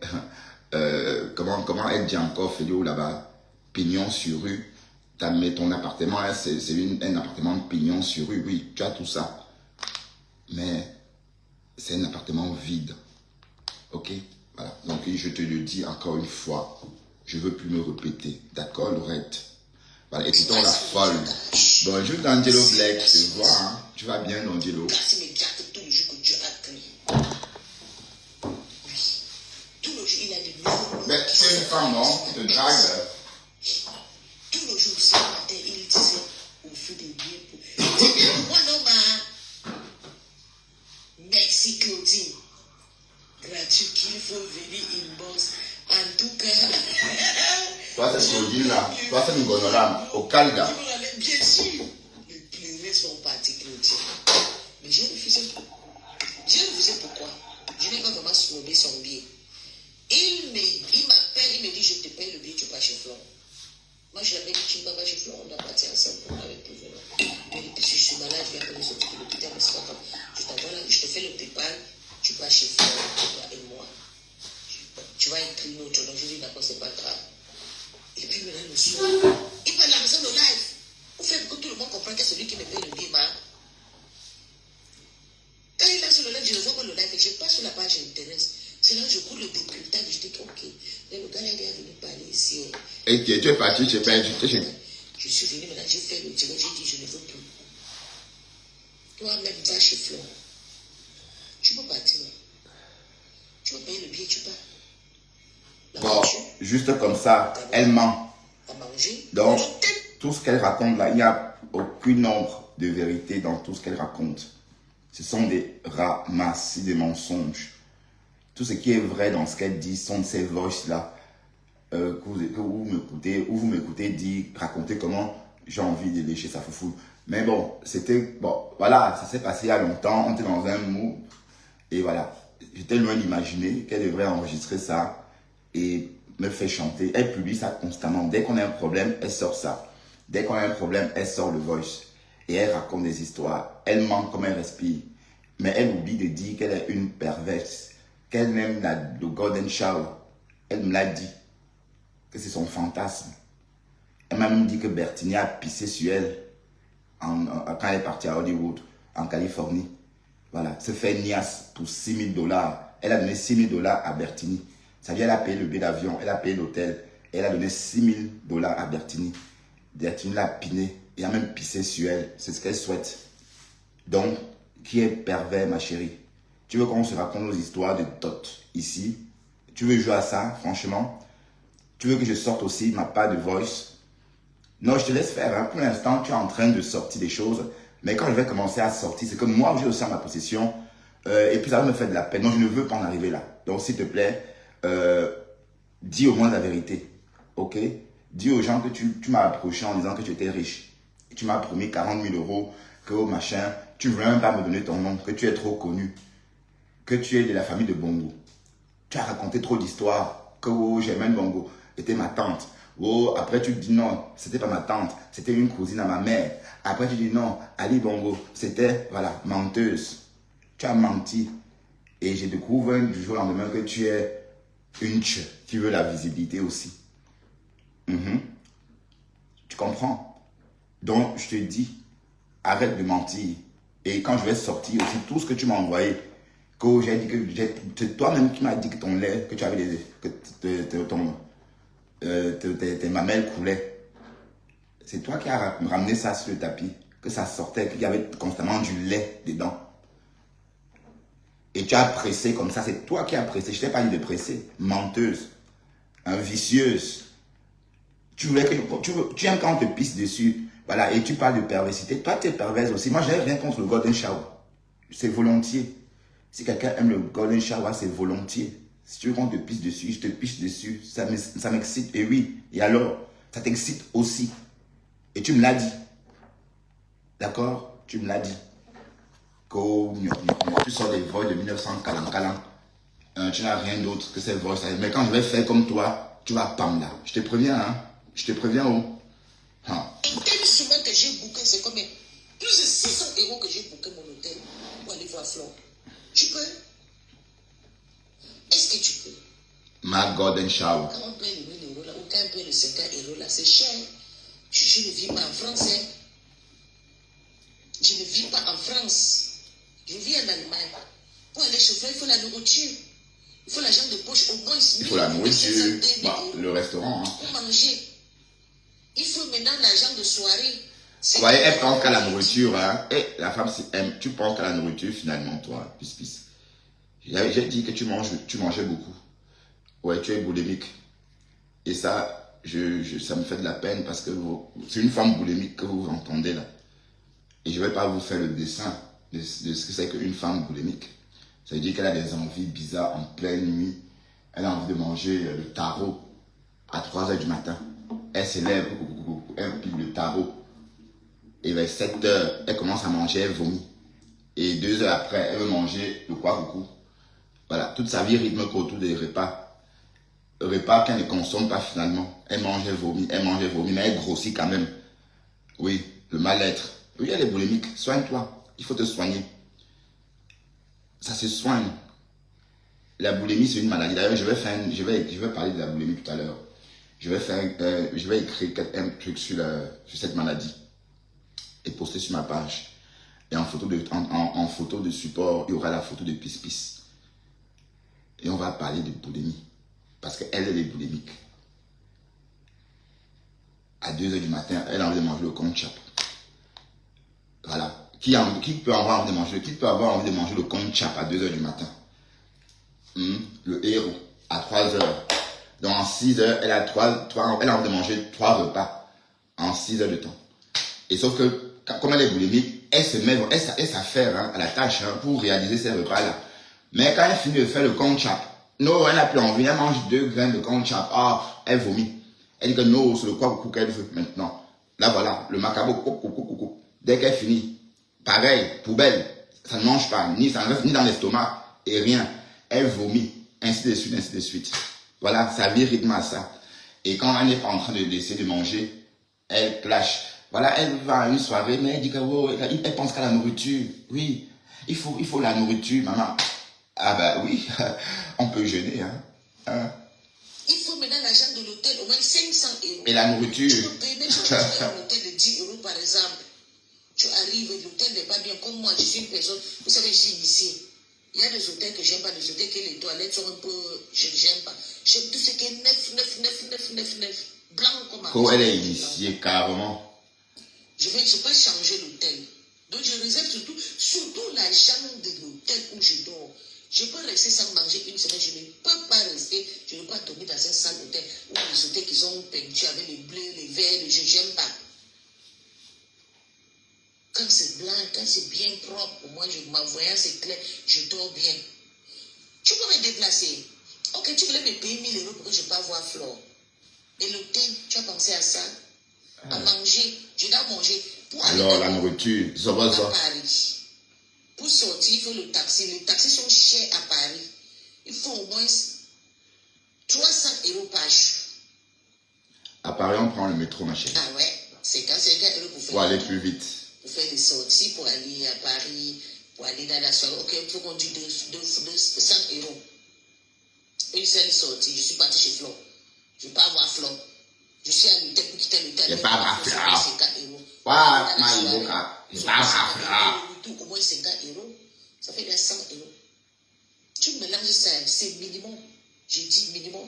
comment elle dit encore, Félio là-bas, pignon sur rue. Tu as mis ton appartement, c'est un appartement de pignon sur rue, oui, tu as tout ça. Mais c'est un appartement vide. Ok? Voilà. Donc je te le dis encore une fois, je ne veux plus me répéter. D'accord, Lorette? Voilà, écoutons la folle. Bonjour D'Angelo Black, tu vois, hein? Tu vas bien D'Angelo? Tout le jour que Dieu a créé. Oui. Tout le jour, il a des nouveaux. Mais tu es une femme, non? Qui te drague. Tout le jour, ce matin, il disait au feu des biens. Moi, non, ma. Merci, Claudine. Gratuit qu'il faut venir inbox. En tout cas. Toi, cette Claudine là, toi, cette Ngono là, au Calda. Bien sûr, les pleurer sont partis, Claudine. Mais j'ai refusé. J'ai refusé pourquoi? Je n'ai pas vraiment snobé son billet. Il m'appelle, il me dit, je te paye le billet, tu vas chez Florent. Moi, je l'avais dit, tu ne vas pas chez Florent, on doit partir ensemble pour avec le vélo. Il me dit, je suis malade, je vais appeler les autres de l'hôpital, mais c'est pas grave. Je t'envoie là, je te fais le PayPal, tu vas chez Florent, toi et moi. Tu vas écrire une autre, donc je dis, d'accord, c'est pas grave. Et puis maintenant, le soir, il prend la maison de live. Vous faites que tout le monde comprenne que c'est celui qui me paye le billet, quand il est sur le live, je ne vois pas le live, et je passe sur la page Intéresse. C'est là que je cours le décryptage. Je dis, ok, mais le gars là, il est venu parler ici. Et tu es parti, tu es perdu. Je suis venu maintenant, j'ai fait le tirage, j'ai dit, je ne veux plus. Toi-même, va chez Flore. Tu peux partir. Tu peux payer le billet, tu pars. La Bon, voiture, juste comme ça, elle ment. à manger. Donc, tout ce qu'elle raconte là, il n'y a aucune ombre de vérité dans tout ce qu'elle raconte. Ce sont des ramassis, des mensonges. Tout ce qui est vrai dans ce qu'elle dit sont ces voices-là que vous m'écoutez dire, raconter comment j'ai envie de lécher sa foufou. Mais bon, voilà, ça s'est passé il y a longtemps, on était dans un mood, et voilà. J'étais loin d'imaginer qu'elle devrait enregistrer ça et me fait chanter. Elle publie ça constamment. Dès qu'on a un problème, elle sort ça. Dès qu'on a un problème, elle sort le voice. Et elle raconte des histoires. Elle ment comme elle respire. Mais elle oublie de dire qu'elle est une perverse. Qu'elle aime le golden shower. Elle me l'a dit. Que c'est son fantasme. Elle m'a même dit que Bertini a pissé sur elle quand elle est partie à Hollywood, en Californie. Voilà, se fait niasse pour $6,000. Elle a donné $6,000 à Bertini. Ça veut dire qu'elle a payé le billet d'avion, elle a payé l'hôtel. Elle a donné $6,000 à Bertini. Bertini l'a piné et a même pissé sur elle. C'est ce qu'elle souhaite. Donc, qui est pervers, ma chérie? Tu veux qu'on se raconte nos histoires de dot ici? Tu veux jouer à ça, franchement? Tu veux que je sorte aussi ma part de voice? Non, je te laisse faire. Hein. Pour l'instant, tu es en train de sortir des choses. Mais quand je vais commencer à sortir, c'est que moi, j'ai aussi en ma possession. Et puis, ça va me faire de la peine. Donc, je ne veux pas en arriver là. Donc, s'il te plaît, dis au moins la vérité. OK? Dis aux gens que tu m'as approché en disant que tu étais riche. Tu m'as promis 40 000 euros, que au machin. Tu ne voulais même pas me donner ton nom, que tu es trop connu. Que tu es de la famille de Bongo. Tu as raconté trop d'histoires. Que Germaine Bongo était ma tante. Oh, après tu dis non, c'était pas ma tante, c'était une cousine à ma mère. Après tu dis non, Ali Bongo, c'était, voilà, menteuse. Tu as menti. Et je découvre du jour au lendemain que tu es une tche, qui veut la visibilité aussi. Tu comprends? Donc je te dis, arrête de mentir. Et quand je vais sortir aussi, tout ce que tu m'as envoyé, que j'ai dit que c'est toi-même qui m'as dit que ton lait, que tu avais tes mamelles coulaient. C'est toi qui as ramené ça sur le tapis, que ça sortait, qu'il y avait constamment du lait dedans. Et tu as pressé comme ça, c'est toi qui as pressé. Je t'ai pas dit de presser. Menteuse, vicieuse. Tu aimes quand on te pisse dessus. Voilà, et tu parles de perversité. Toi, tu es perverse aussi. Moi, je n'ai rien contre le golden shower. C'est volontiers. Si quelqu'un aime le golden shower, c'est volontiers. Si tu veux qu'on te pisse dessus, je te pisse dessus. Ça m'excite. Et oui, et alors, ça t'excite aussi. Et tu me l'as dit. D'accord? Tu me l'as dit. Tu sors des voix de 1900 calan. Tu n'as rien d'autre que ces voix. Mais quand je vais faire comme toi, tu vas pam là. Je te préviens, hein. Je te préviens, oh. Hein. L'hôtel souvent que j'ai booké, c'est combien? Plus de 600 € que j'ai booké mon hôtel pour aller voir Flore. Tu peux? Est-ce que tu peux? Ma golden shower. Quand on paye les 1 000 € là, ou quand on paye les 50 € là, c'est cher. Je ne vis pas en France. Hein. Je ne vis pas en France. Je vis en Allemagne. Pour aller chez Flore, il faut la nourriture. Il faut l'argent de poche au moins. Il faut la nourriture. Bah, le restaurant. Hein. Pour manger. Il faut maintenant l'argent de soirée. Vous voyez, elle pense qu'à la nourriture, hein. Et la femme, tu penses qu'à la nourriture finalement, toi, pisse. J'ai dit que tu mangeais beaucoup. Ouais, tu es boulimique. Et ça, ça me fait de la peine parce que c'est une femme boulimique que vous entendez là. Et je ne vais pas vous faire le dessin de ce que c'est qu'une femme boulimique. Ça veut dire qu'elle a des envies bizarres en pleine nuit. Elle a envie de manger le taro à 3 h du matin. Elle se lève, elle pile le taro. Et vers 7 h, elle commence à manger, elle vomit. Et 2 heures après, elle veut manger le quoi coucou. Voilà, toute sa vie rythme autour des repas. Le repas qu'elle ne consomme pas finalement. Elle mange, elle vomit, mais elle grossit quand même. Oui, le mal-être. Oui, elle est boulimique. Soigne-toi. Il faut te soigner. Ça se soigne. La boulimie, c'est une maladie. D'ailleurs, je vais parler de la boulimie tout à l'heure. Je vais écrire un truc sur cette maladie et poster sur ma page. Et en photo de support, il y aura la photo de Pis-Pis. Et on va parler de boulimie. Parce qu'elle, elle est boulimique. À 2 h du matin, elle a envie de manger le conchap. Voilà. Qui peut avoir envie de manger, qui peut avoir envie de manger le conchap à 2 h du matin? Le héros, à 3 h. Donc en 6 h, elle a envie de manger 3 repas en 6 h de temps. Et sauf que, comme elle est boulimique, elle se met, elle s'affaire à la tâche pour réaliser ces repas-là. Mais quand elle finit de faire le conchap, non, elle n'a plus envie, elle mange 2 graines de conchap, elle vomit. Elle dit que non, c'est le quoi coucou qu'elle veut maintenant. Là voilà, le macabo, coucou. Dès qu'elle finit, pareil, poubelle, ça ne mange pas, ça ne reste ni dans l'estomac, et rien. Elle vomit, ainsi de suite, ainsi de suite. Voilà, sa vie rythme à ça. Et quand elle n'est pas en train d'essayer de manger, elle clash. Voilà, elle va à une soirée, mais elle dit que oh, elle pense qu'à la nourriture. Oui, il faut la nourriture, maman. Ah bah oui, on peut jeûner, hein. Il faut maintenant l'argent de l'hôtel, au moins 500 €. Et la nourriture. Tu peux payer, même si tu fais un hôtel de 10 € par exemple. Tu arrives, l'hôtel n'est pas bien. Comme moi, je suis une personne, vous savez, je suis ici. Il y a des hôtels que j'aime pas, des hôtels que les toilettes sont un peu. Je n'aime pas. J'aime tout ce qui est neuf. Blanc comme un. Quand elle est initiée, carrément. Je peux changer l'hôtel. Donc je réserve surtout l'argent de l'hôtel où je dors. Je peux rester sans manger une semaine, je ne peux pas rester, je ne peux pas dormir dans un sale hôtel ou les hôtels qui sont peintus avec les bleus, les verts, je n'aime pas. Quand c'est blanc, quand c'est bien propre, moi, ma voyance est claire, je dors bien. Tu peux me déplacer. Ok, tu voulais me payer 1 000 € pour que je ne pas voir Flore. Et l'hôtel, tu as pensé à ça? À manger, je dois manger. Alors, la nourriture, ça va ça. À Paris. Pour sortir, il faut le taxi. Les taxis sont chers à Paris. Il faut au moins 300 € par jour. À Paris, on prend le métro, ma chérie. Ah ouais, c'est 50 € pour faire. Pour aller plus vite. Pour faire des sorties, pour aller à Paris, pour aller dans la soirée. Ok, il faut qu'on dise 100 €. Une seule sortie. Je suis parti chez Flo. Je ne vais pas avoir Flo. Je suis à l'hôtel pour quitter l'hôtel. Je ne vais pas avoir Flo. 50 €. Pas Maïboka. Je ne vais pas avoir Flo. Au moins 50 €. Ça fait bien 100 €. Tu mélanges ça, c'est minimum. Je dis minimum.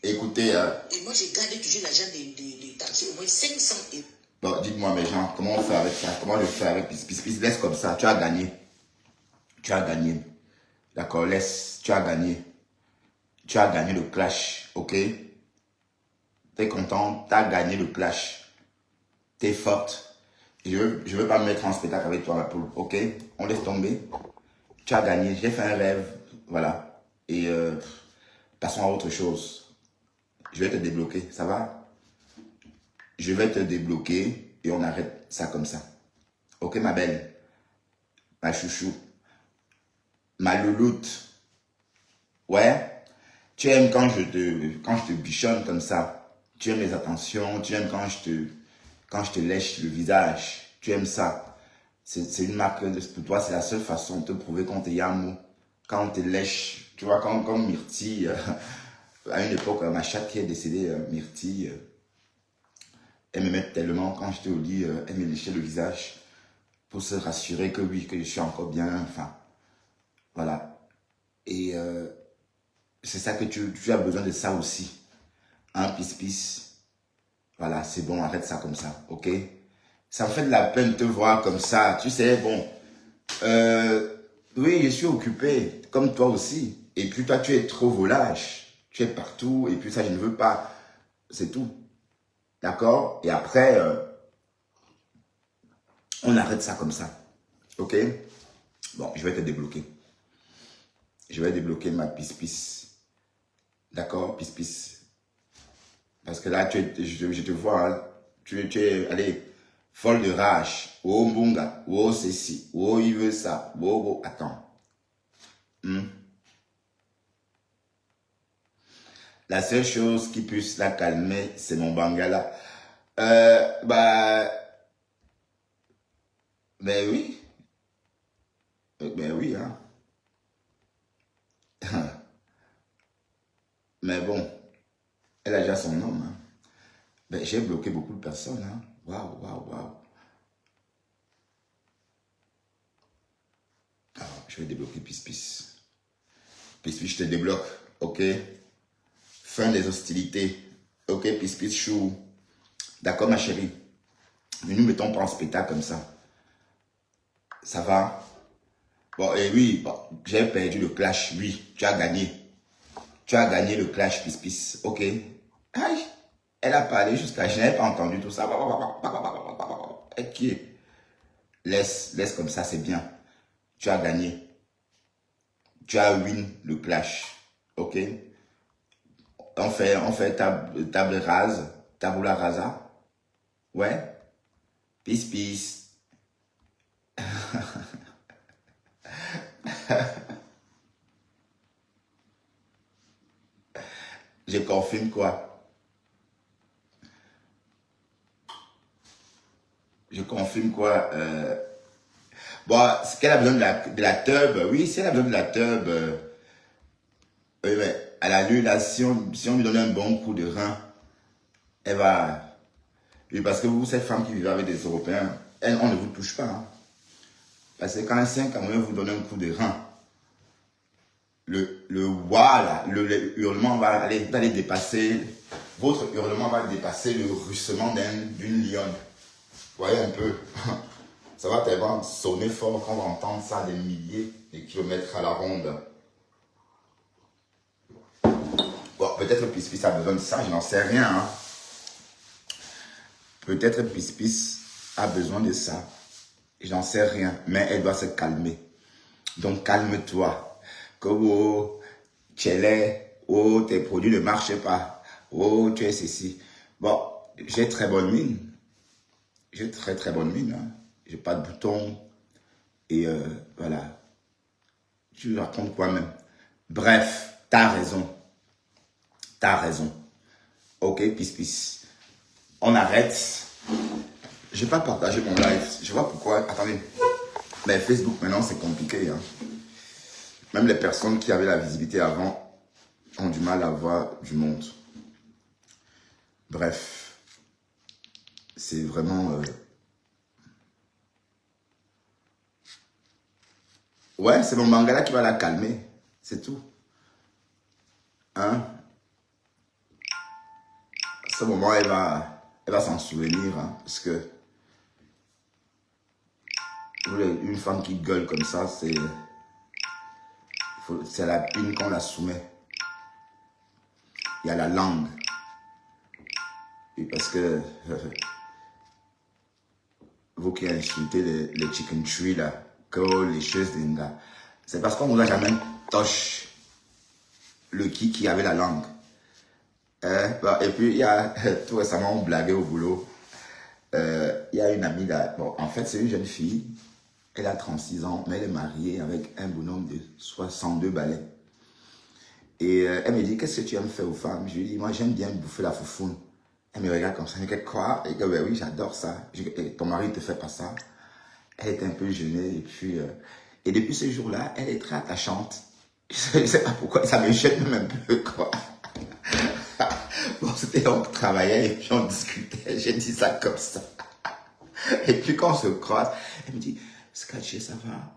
Écoutez, Et moi, je garde toujours l'argent des taxis, au moins 500 €. bon, dites-moi, mes gens, comment on fait avec ça? Comment je fais avec Pis? Laisse comme ça. Tu as gagné. Tu as gagné. D'accord, laisse. Tu as gagné. Tu as gagné le clash. Ok? T'es content? Tu as gagné le clash. T'es forte. Je veux pas me mettre en spectacle avec toi, ma poule. Ok? On laisse tomber. Tu as gagné. J'ai fait un rêve. Voilà. Et passons à autre chose. Je vais te débloquer. Ça va? Je vais te débloquer et on arrête ça comme ça. Ok, ma belle? Ma chouchou? Ma louloute? Ouais? Tu aimes quand je te bichonne comme ça. Tu aimes les attentions. Tu aimes quand je te lèche le visage. Tu aimes ça. C'est une marque, pour toi, c'est la seule façon de te prouver qu'on te yamo. Quand on te lèche, tu vois, comme Myrtille, à une époque, ma chatte qui est décédée, Myrtille, elle m'aimait tellement, quand j'étais au lit, elle me léchait le visage pour se rassurer que oui, que je suis encore bien, enfin, voilà. Et c'est ça que tu as besoin de ça aussi. Un pis. Voilà, c'est bon, arrête ça comme ça, ok? Ça me fait de la peine de te voir comme ça, tu sais, bon. Oui, je suis occupé, comme toi aussi. Et puis toi, tu es trop volage. Tu es partout, et puis ça, je ne veux pas. C'est tout. D'accord? Et après, on arrête ça comme ça. Ok? Bon, je vais te débloquer. Je vais débloquer ma pis. D'accord? Pis. Parce que là, je te vois, hein, tu es, allez, folle de rage. Oh, Mbunga. Oh, ceci. Oh, il veut ça. Oh, attends. La seule chose qui puisse la calmer, c'est mon bangala. Ben oui. Ben oui, hein. Mais bon, elle a déjà son homme. Hein. Ben, j'ai bloqué beaucoup de personnes. Hein. Waouh. Alors, je vais débloquer pis. Pis, je te débloque, ok? Fin des hostilités, ok? Pis, chou. D'accord, ma chérie? Ne nous mettons pas en spectacle comme ça. Ça va? Bon, et oui, bon, j'ai perdu le clash, oui, tu as gagné. Tu as gagné le clash, pis, ok? Aïe, elle a parlé jusqu'à... Je n'avais pas entendu tout ça. Ok. Laisse comme ça, c'est bien. Tu as gagné. Tu as win le clash. Ok? On fait table rase. Tabula rasa. Ouais? Peace. Je confirme quoi? Je confirme quoi? Bon, est-ce qu'elle a besoin de la tube? Oui, si elle a besoin de la tube, oui, mais à la lune, là, si on lui donne un bon coup de rein, elle va... Oui, parce que vous, cette femme qui vit avec des Européens, elle, on ne vous touche pas. Hein. Parce que quand un Camerounais vous donne un coup de rein, le voilà, le hurlement va aller dépasser, votre hurlement va dépasser le ruissellement d'une lionne. Vous voyez un peu, ça va tellement sonner fort qu'on va entendre ça des milliers de kilomètres à la ronde. Bon, peut-être Pis a besoin de ça, je n'en sais rien. Hein. Peut-être Pis a besoin de ça, j'en sais rien, mais elle doit se calmer. Donc calme-toi. Oh, tu es laid, oh, tes produits ne marchent pas, oh, tu es ceci. Bon, j'ai très bonne mine. J'ai très bonne mine. Hein. J'ai pas de boutons. Et voilà. Tu racontes quoi même? Bref, t'as raison. T'as raison. Ok, Pis. On arrête. J'ai pas partagé mon live. Je vois pourquoi. Attendez. Mais Facebook maintenant c'est compliqué. Hein. Même les personnes qui avaient la visibilité avant ont du mal à voir du monde. Bref, c'est vraiment... Ouais, c'est mon mangala qui va la calmer. C'est tout. Hein? À ce moment, elle va s'en souvenir. Hein, parce que une femme qui gueule comme ça, c'est à la pine qu'on la soumet. Il y a la langue. Et parce que vous qui insultez les chicken tree là, que les choses des gars, c'est parce qu'on vous a jamais touché le qui avait la langue. Bah, et puis il y a tout récemment on blaguait au boulot. Il y a une amie là, bon en fait c'est une jeune fille, elle a 36 ans, mais elle est mariée avec un bonhomme de 62 balais. Et elle me dit, qu'est-ce que tu aimes faire aux femmes? Je lui dis, moi j'aime bien bouffer la foufoune. Elle me regarde comme ça, elle me dit, quoi? Et je dis, oui, j'adore ça. Ton mari ne te fait pas ça? Elle est un peu gênée. Et depuis ce jour-là, elle est très attachante. Je ne sais pas pourquoi, ça me gêne même un peu, quoi. Bon, c'était on travaillait et puis on discutait. J'ai dit ça comme ça. Et puis quand on se croise, elle me dit, Scratché, ça va?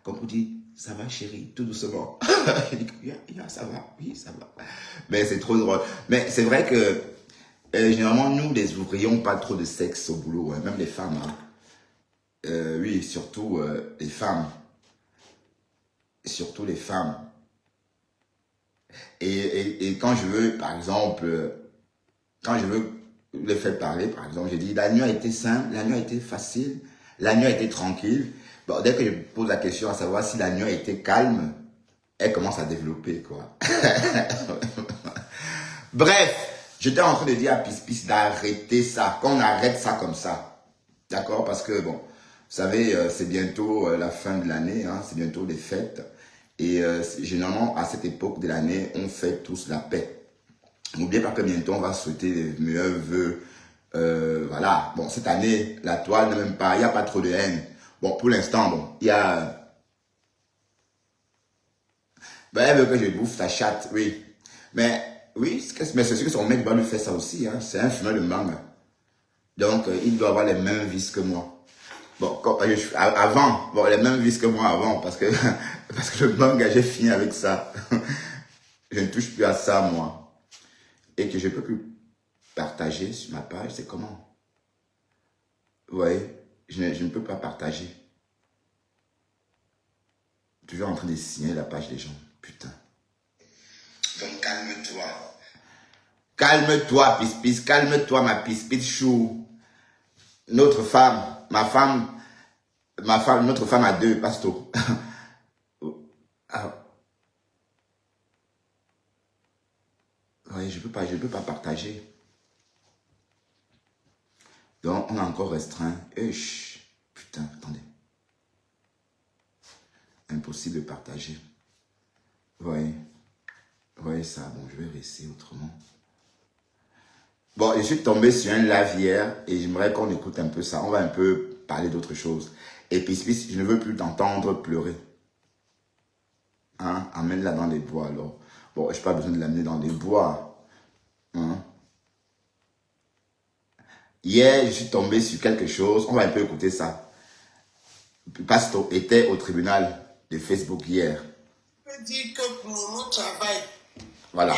Comme on dit, ça va chérie, tout doucement. Je dis, ça va, oui, ça va. Mais c'est trop drôle. Mais c'est vrai que généralement, nous, les ouvriers, on parle trop de sexe au boulot, hein, même les femmes. Hein. Oui, surtout les femmes. Surtout les femmes. Et quand je veux, par exemple, quand je veux les faire parler, par exemple, je dis, la nuit a été simple, la nuit a été facile, la nuit a été tranquille. Bon, dès que je pose la question à savoir si la nuit a été calme, elle commence à développer, quoi. Bref, j'étais en train de dire à Pis d'arrêter ça, qu'on arrête ça comme ça. D'accord? Parce que, bon, vous savez, c'est bientôt la fin de l'année, hein, c'est bientôt les fêtes. Et généralement, à cette époque de l'année, on fait tous la paix. N'oubliez pas que bientôt, on va souhaiter les meilleurs vœux. Voilà, bon, cette année, la toile ne même pas, il n'y a pas trop de haine. Bon, pour l'instant, bon, il y a... Ben, elle veut que je bouffe sa chatte, oui. Mais, oui, mais c'est sûr que son mec va lui faire ça aussi, hein. C'est un fumeur de mangue. Donc, il doit avoir les mêmes vices que moi. Bon, avant, bon, elle a même vice que moi avant, parce que le manga, j'ai fini avec ça. Je ne touche plus à ça, moi. Et que je peux plus partager sur ma page, c'est comment? Vous voyez, je ne peux pas partager. Toujours en train de signer la page des gens. Putain. Donc calme-toi. Calme-toi, Pis, calme-toi, ma Pis chou. Notre femme, notre femme a 2, pasto. Ah. Oui, je peux pas partager. Donc, on a encore restreint. Putain, attendez. Impossible de partager. Vous voyez ça? Bon, je vais rester autrement. Bon, je suis tombé sur un live hier et j'aimerais qu'on écoute un peu ça. On va un peu parler d'autre chose. Et puis, je ne veux plus t'entendre pleurer. Hein? Amène-la dans les bois alors. Bon, je n'ai pas besoin de l'amener dans les bois. Hein? Hier, je suis tombé sur quelque chose. On va un peu écouter ça. Pasto était au tribunal de Facebook hier. Je dis que pour notre travail. Voilà.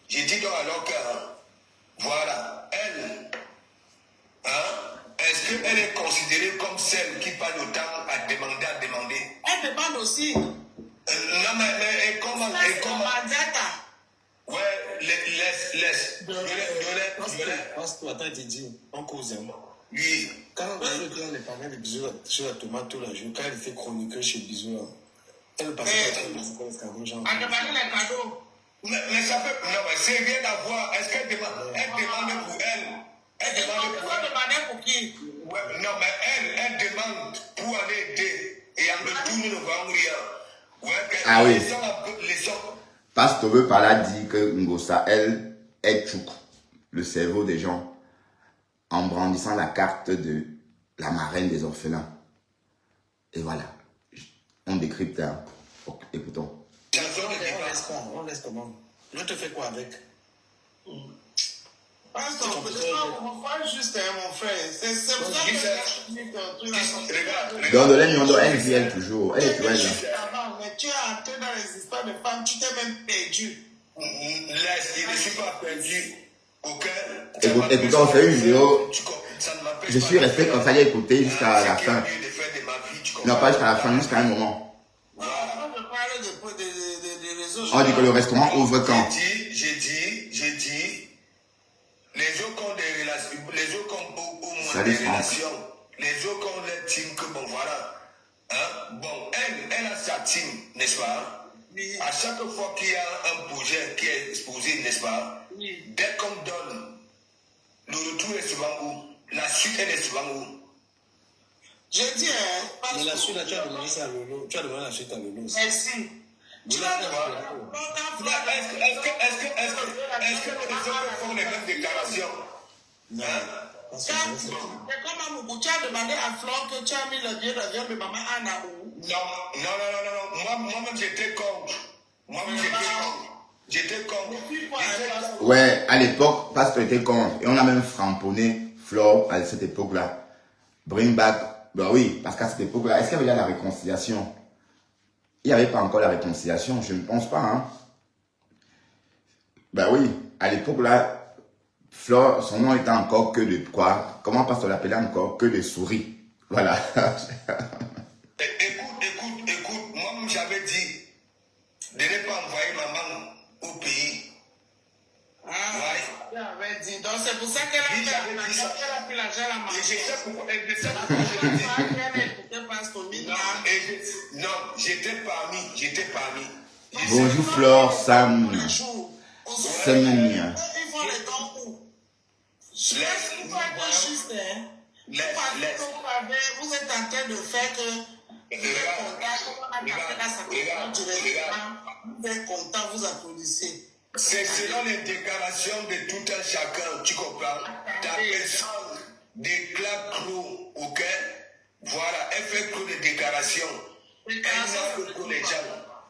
J'ai dit donc alors que, voilà, elle, hein, est-ce qu'elle est considérée comme celle qui passe le temps à demander? Elle demande aussi. Non, mais comment? Ouais, laisse. Passe-toi, attends, Didi, on cause. Oui. Quand on les parlait de bisous sur la tomate tout la journée, quand elle fait chroniqueur chez Bisous, elle passait par les cadeaux. Elle demande les cadeaux. Mais ça peut. Non, mais c'est rien à voir. Est-ce qu'elle demande? Elle demande pour elle. Elle demande pour elle. Demander pour qui? Ouais, non, mais elle demande pour aller aider. Et en retour, nous ne voyons rien. Ouais, Ah oui. Les sons. Pastor veut par là dire que Ngosa, elle, est tchouk, le cerveau des gens, en brandissant la carte de la marraine des orphelins. Et voilà. On décrypte, hein. Écoutons. On laisse comment? Je te fais quoi avec? Pasteur, mon frère, juste mon frère. C'est pour ça que je Dans de l'aide, elle vit elle toujours. Elle est toujours là. Mais tu es entré dans les histoires de femmes, tu t'es même perdu. Laisse, je ne suis pas perdu. Ok? Écoutez, on fait une vidéo. Je suis resté comme fallait écouter jusqu'à la fin. Non, pas jusqu'à la fin, jusqu'à un moment. On dit que le restaurant ouvre quand? J'ai dit, les autres ont des relations, les autres ont au moins des relations, les autres ont leur team que bon voilà. Hein? Bon, elle a sa team, n'est-ce pas? Oui. À chaque fois qu'il y a un projet qui est exposé, n'est-ce pas? Oui. Dès qu'on donne, le retour est souvent où? La suite, elle est souvent où? J'ai dit, mais la suite, tu as demandé ça à Lolo. Tu as demandé la suite à Lolo. Merci. Tu vas voir. Est-ce que les autres font les mêmes déclarations? Non. C'est comme à Mougou, tu as demandé à Flore que tu as mis le billet d'avion de maman Anna où? Non. Moi-même, j'étais contre. J'étais contre. Ouais, à l'époque, Pasteur était contre. Et on a même framponné Flore à cette époque-là. Bring back. Ben oui, parce qu'à cette époque-là, est-ce qu'il y avait déjà la réconciliation? Il n'y avait pas encore la réconciliation, je ne pense pas. Hein? Ben oui, à l'époque-là, Flore, son nom était encore que de quoi? Comment Pasteur l'appelait encore? Que de souris. Voilà. Écoute, moi-même j'avais dit de ne pas envoyer maman au pays. Ouais. J'avais dit, donc c'est pour ça qu'elle a pris l'argent à la maman. Et je sais pourquoi. Non, j'étais parmi. Bonjour Flore, Sam. Semenia. Ils font les dons où? Il faut être juste, hein. Vous êtes en train de faire que vous êtes content, vous applaudissez. C'est selon les déclarations de tout un chacun, tu comprends? Ta personne déclare clos, ok? Voilà, elle fait clos de déclarations. Elle n'a que les gens.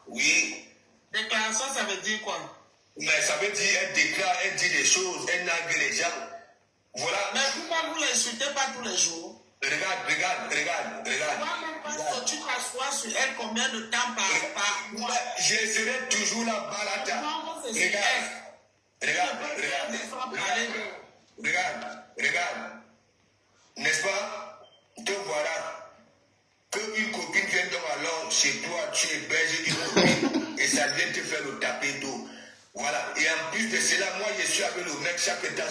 Oui. Déclaration, ça veut dire quoi? Mais ça veut dire, elle déclare, elle dit des choses, elle nargue les gens. Voilà. Mais vous ne l'insultez pas tous les jours. Regarde. Moi-même, pasteur, tu t'assois sur elle combien de temps par mois? Je serai toujours là, Balata. Non, c'est sur elle. Regarde. N'est-ce pas? Te voilà. Qu'une copine vienne donc alors chez toi, tu héberges une copine et ça vient te faire le tapé d'eau. Voilà. Et en plus de cela, moi je suis avec le mec chaque temps.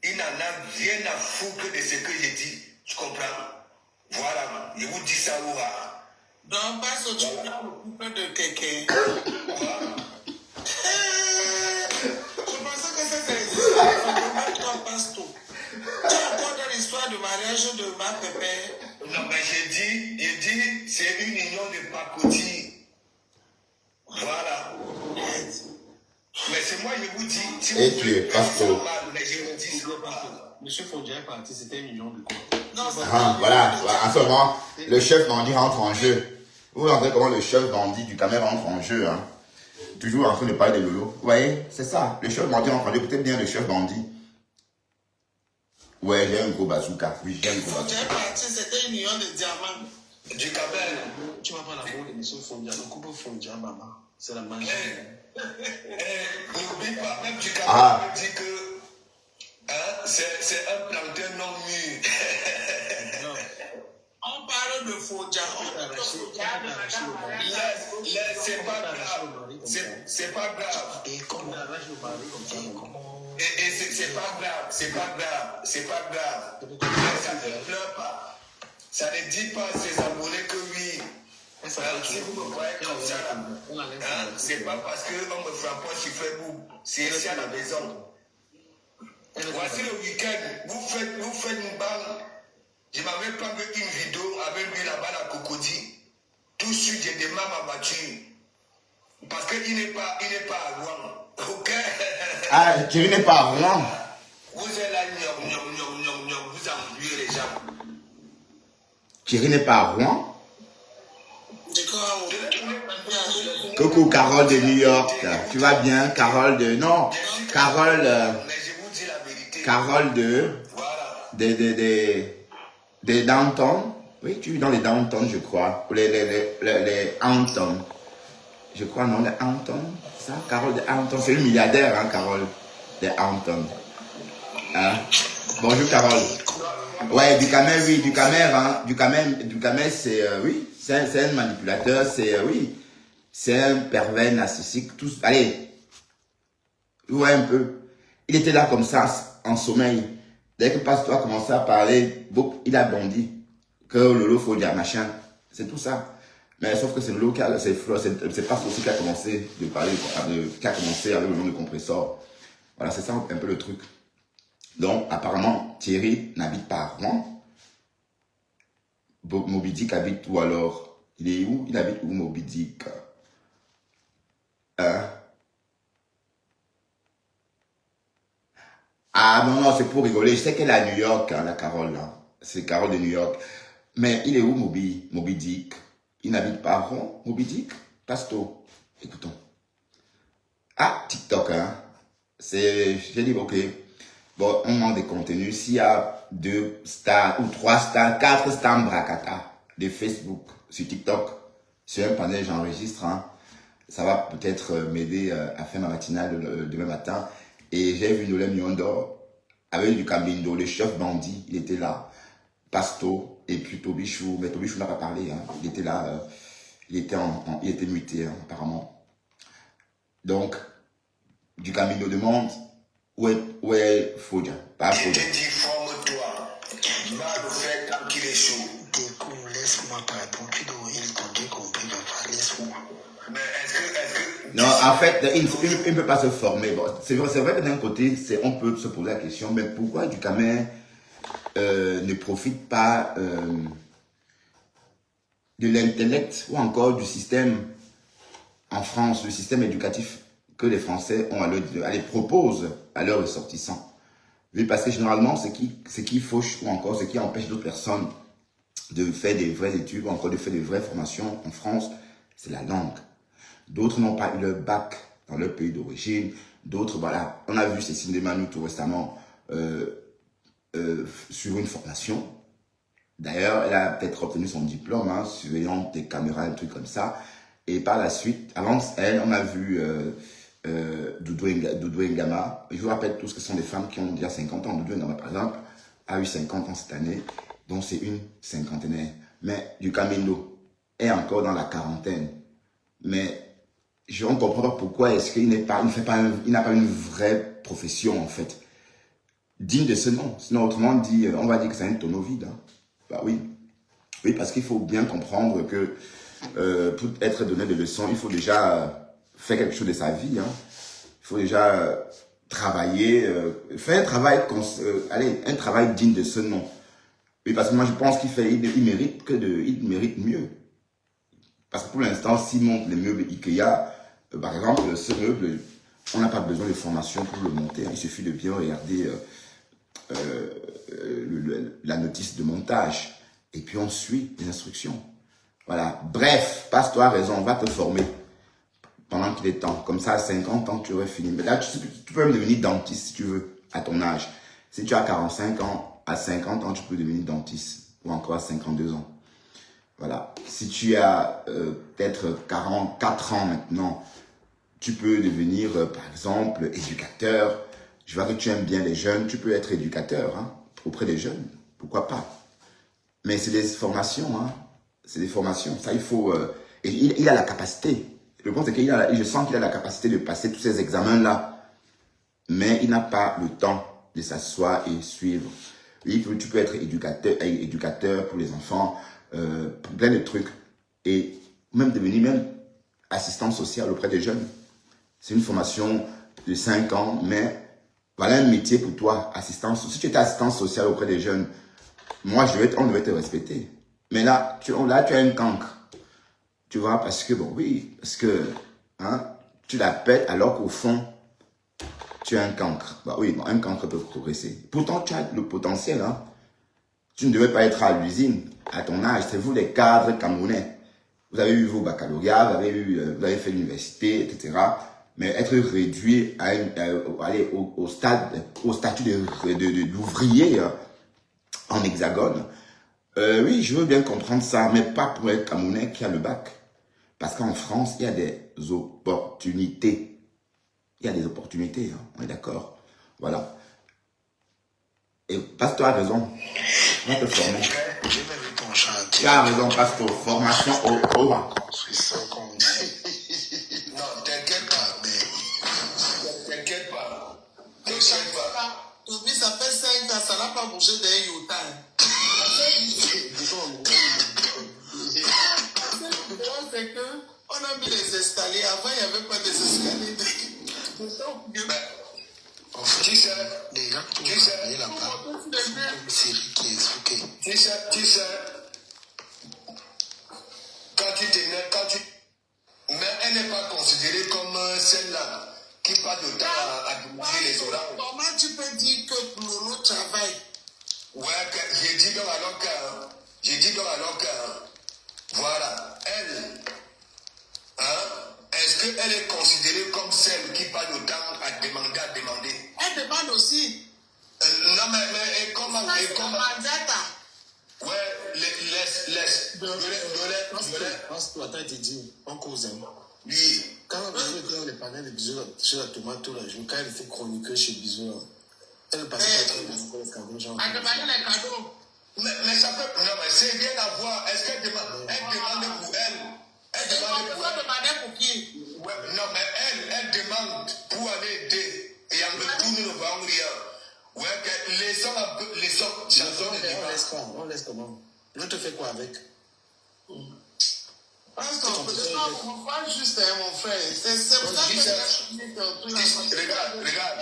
Il n'en a rien à foutre de ce que j'ai dit. Tu comprends? Voilà. Je vous dis ça, ouah. Donc, pasteur, tu prends le couple de quelqu'un. Je pensais que ça existait. Même toi, pasteur. Tu es encore dans l'histoire du mariage de ma pépère. Non, mais j'ai dit, c'est une union de pacotille. Voilà. Mais c'est moi, je vous dis, si Et vous tu es voulez, pasteur. mais je vous dis, c'est pas. Monsieur Fondia est parti, c'était une union de quoi? Non, ça Ah, voilà, en ce moment, le chef bandit rentre en jeu. Vous entendez comment le chef bandit du caméra rentre en jeu, hein? Toujours en train de parler de Lolo. Vous voyez, c'est ça, le chef bandit rentre en jeu, peut-être bien le chef bandit. Ouais, j'ai un gros bazooka. Oui, j'ai un gros bazooka. Fondia est parti, c'était une union de diamants. Du cabel. Tu vas pas la bonne émission Fondia, le couple Fondia, maman. C'est la magie. N'oublie pas, même du cabel, Ah. on dit que c'est un plantain non mûr. On parle de Fondia. On parle de Fondia, de Madame Marianne. C'est pas grave. C'est pas grave. Et comment on arrache le mari comme ça? Et c'est pas grave. Mais ça ne pleure pas. Ça ne dit pas à ses abonnés que oui. Si vous me voyez comme ça, c'est pas parce qu'on me frappe pas sur Facebook. C'est ici à la maison. Voici le week-end. Vous faites une balle. Je m'avais pas vu une vidéo avec lui là-bas à Cocody. Tout de suite, je démarre ma voiture. Parce qu'il n'est pas à Rouen. Ok? Ah, tu n'es pas à Rouen. Vous êtes là, vous ennuyez les gens. Thierry n'est pas à Rouen. D'accord. Coucou Carole de New York. Tu vas bien, Carole de... Non, Carole... Mais je vous dis la vérité. Carole de... Voilà. Des downtown. Oui, tu es dans les downtown, je crois. Ou les Hampton. Je crois, non, les Hampton. Ça, Carole de Hampton. C'est une milliardaire, hein, Carole de Hampton. Hein? Bonjour, Carole. Ouais, Ducamer, oui, Ducamer, c'est, oui, c'est un manipulateur, c'est, oui, c'est un pervers narcissique, tous, allez, ouais, un peu. Il était là comme ça, en sommeil. Dès que Pasteur a commencé à parler, il a bondi. Que Lolo faut dire machin, c'est tout ça. Mais sauf que c'est Lolo qui a, c'est Pasteur aussi qui a commencé de parler, qui a commencé avec le nom de compresseur. Voilà, c'est ça un peu le truc. Donc, apparemment, Thierry n'habite pas à Rouen. Moby Dick habite où alors? Il est où? Il habite où, Moby Dick? Ah non, c'est pour rigoler. Je sais qu'elle est à New York, hein, la Carole, là. C'est Carole de New York. Mais il est où, Moby Dick? Il n'habite pas à Rouen, Moby Dick? Pasto. Écoutons. Ah, TikTok, hein. J'ai dit, ok. Bon, on manque de contenu. S'il y a 2 stars ou 3 stars, 4 stars Brakata de Facebook sur TikTok, sur un panel, j'enregistre. Hein. Ça va peut-être m'aider à faire ma matinale demain matin. Et j'ai vu Nolem Yondo avec du Cambindo, le chef bandit, il était là. Pasto et puis Tobichou. Mais Tobichou n'a pas parlé. Hein. Il était là. Il était muté, hein, apparemment. Donc, du Cambindo demande. Ouais, Fodia, pas Je Fodia. te dis, forme-toi. Va le faire tant qu'il est chaud. Déco, laisse-moi te répondre. Tu dois il t'en dit compris, papa, laisse-moi. Mais est-ce que... Non, en fait, il ne peut pas se former. Bon, c'est vrai que d'un côté, on peut se poser la question, mais pourquoi Ducamer ne profite pas de l'intellect ou encore du système en France, le système éducatif que les Français ont les proposent à leurs ressortissants. Oui, parce que généralement, ce qui fauche ou encore ce qui empêche d'autres personnes de faire des vraies études ou encore de faire des vraies formations en France, c'est la langue. D'autres n'ont pas eu leur bac dans leur pays d'origine. D'autres, voilà, on a vu Cécile Desmanoux tout récemment sur une formation. D'ailleurs, elle a peut-être obtenu son diplôme, hein, surveillante des caméras, un truc comme ça. Et par la suite, avant elle, on a vu Doudou Ngama. Je vous rappelle tous que ce sont des femmes qui ont déjà 50 ans. Doudou Ngama, par exemple, a eu 50 ans cette année, donc c'est une cinquantenaire. Mais du Camino est encore dans la quarantaine. Mais je ne comprends pas pourquoi est-ce qu'il n'a pas une vraie profession, en fait, digne de ce nom. Sinon, autrement dit, on va dire que c'est un tonneau vide. Hein. Bah oui. Oui, parce qu'il faut bien comprendre que pour être donné des leçons, il faut déjà faire quelque chose de sa vie. Hein. Il faut déjà travailler, faire un travail, un travail digne de ce nom. Oui, parce que moi je pense il mérite mieux. Parce que pour l'instant, s'il monte les meubles Ikea, par exemple, ce meuble, on n'a pas besoin de formation pour le monter. Il suffit de bien regarder la notice de montage. Et puis on suit les instructions. Voilà. Bref, passe-toi à raison, on va te former pendant qu'il est temps. Comme ça, à 50 ans, tu aurais fini. Mais là, tu peux même devenir dentiste si tu veux, à ton âge. Si tu as 45 ans, à 50 ans, tu peux devenir dentiste. Ou encore à 52 ans. Voilà. Si tu as peut-être 44 ans maintenant, tu peux devenir, par exemple, éducateur. Je vois que tu aimes bien les jeunes. Tu peux être éducateur hein, auprès des jeunes. Pourquoi pas? Mais c'est des formations. Hein. C'est des formations. Ça, il faut... et il a la capacité. Le point, c'est que je sens qu'il a la capacité de passer tous ces examens-là. Mais il n'a pas le temps de s'asseoir et suivre. Tu peux être éducateur pour les enfants, plein de trucs. Et même devenir assistant social auprès des jeunes. C'est une formation de 5 ans, mais voilà un métier pour toi, si tu étais assistant social auprès des jeunes, moi, on devait te respecter. Mais là, tu as un cancre. Tu vois, parce que hein, tu la pètes alors qu'au fond, tu as un cancre. Bah oui, un cancre peut progresser. Pourtant, tu as le potentiel. Hein. Tu ne devais pas être à l'usine à ton âge. C'est vous les cadres camerounais. Vous avez eu vos baccalauréats, vous avez fait l'université, etc. Mais être réduit à aller au statut d'ouvrier en hexagone, oui, je veux bien comprendre ça, mais pas pour être camerounais qui a le bac. Parce qu'en France, il y a des opportunités. Il y a des opportunités, hein, on est d'accord. Voilà. Et Pasteur a raison. On va te former. Tu as raison, Pasteur. Formation au Non, t'inquiète pas, mais... T'inquiète pas. T'inquiète pas. Oublie, ça fait 5 ans, ça n'a pas bougé d'un iota. C'est que on a mis les escaliers. Avant, il n'y avait pas des escaliers. Tu sais, mais elle n'est pas considérée comme celle-là qui passe de temps à démontrer les oranges. Comment tu peux dire que Lolo travaille? Ouais, j'ai dit donc alors que, voilà, elle, hein, est-ce qu'elle est considérée comme celle qui passe le temps à demander? Elle demande aussi. Non, mais comment? Ouais, laisse. Passe-toi, t'as dit, on cause. Oui. Quand on les parlait de Bisou sur la tomate tout la journée, quand elle était chroniqueuse chez Bisou, elle passait pas trop les cadeaux, genre. Elle demandait les cadeaux. Mais ça peut. Non, mais c'est rien à voir. Est-ce qu'elle demande? Elle demande pour elle. Elle demande pour elle. Demander pour qui? Ouais, non, mais elle demande pour aller aider. Et en retour, nous ne voyons rien. Ouais, que les hommes, on laisse comment? Je te fais quoi avec? Parce qu'on peut pas juste, mon frère. C'est pour ça que regarde.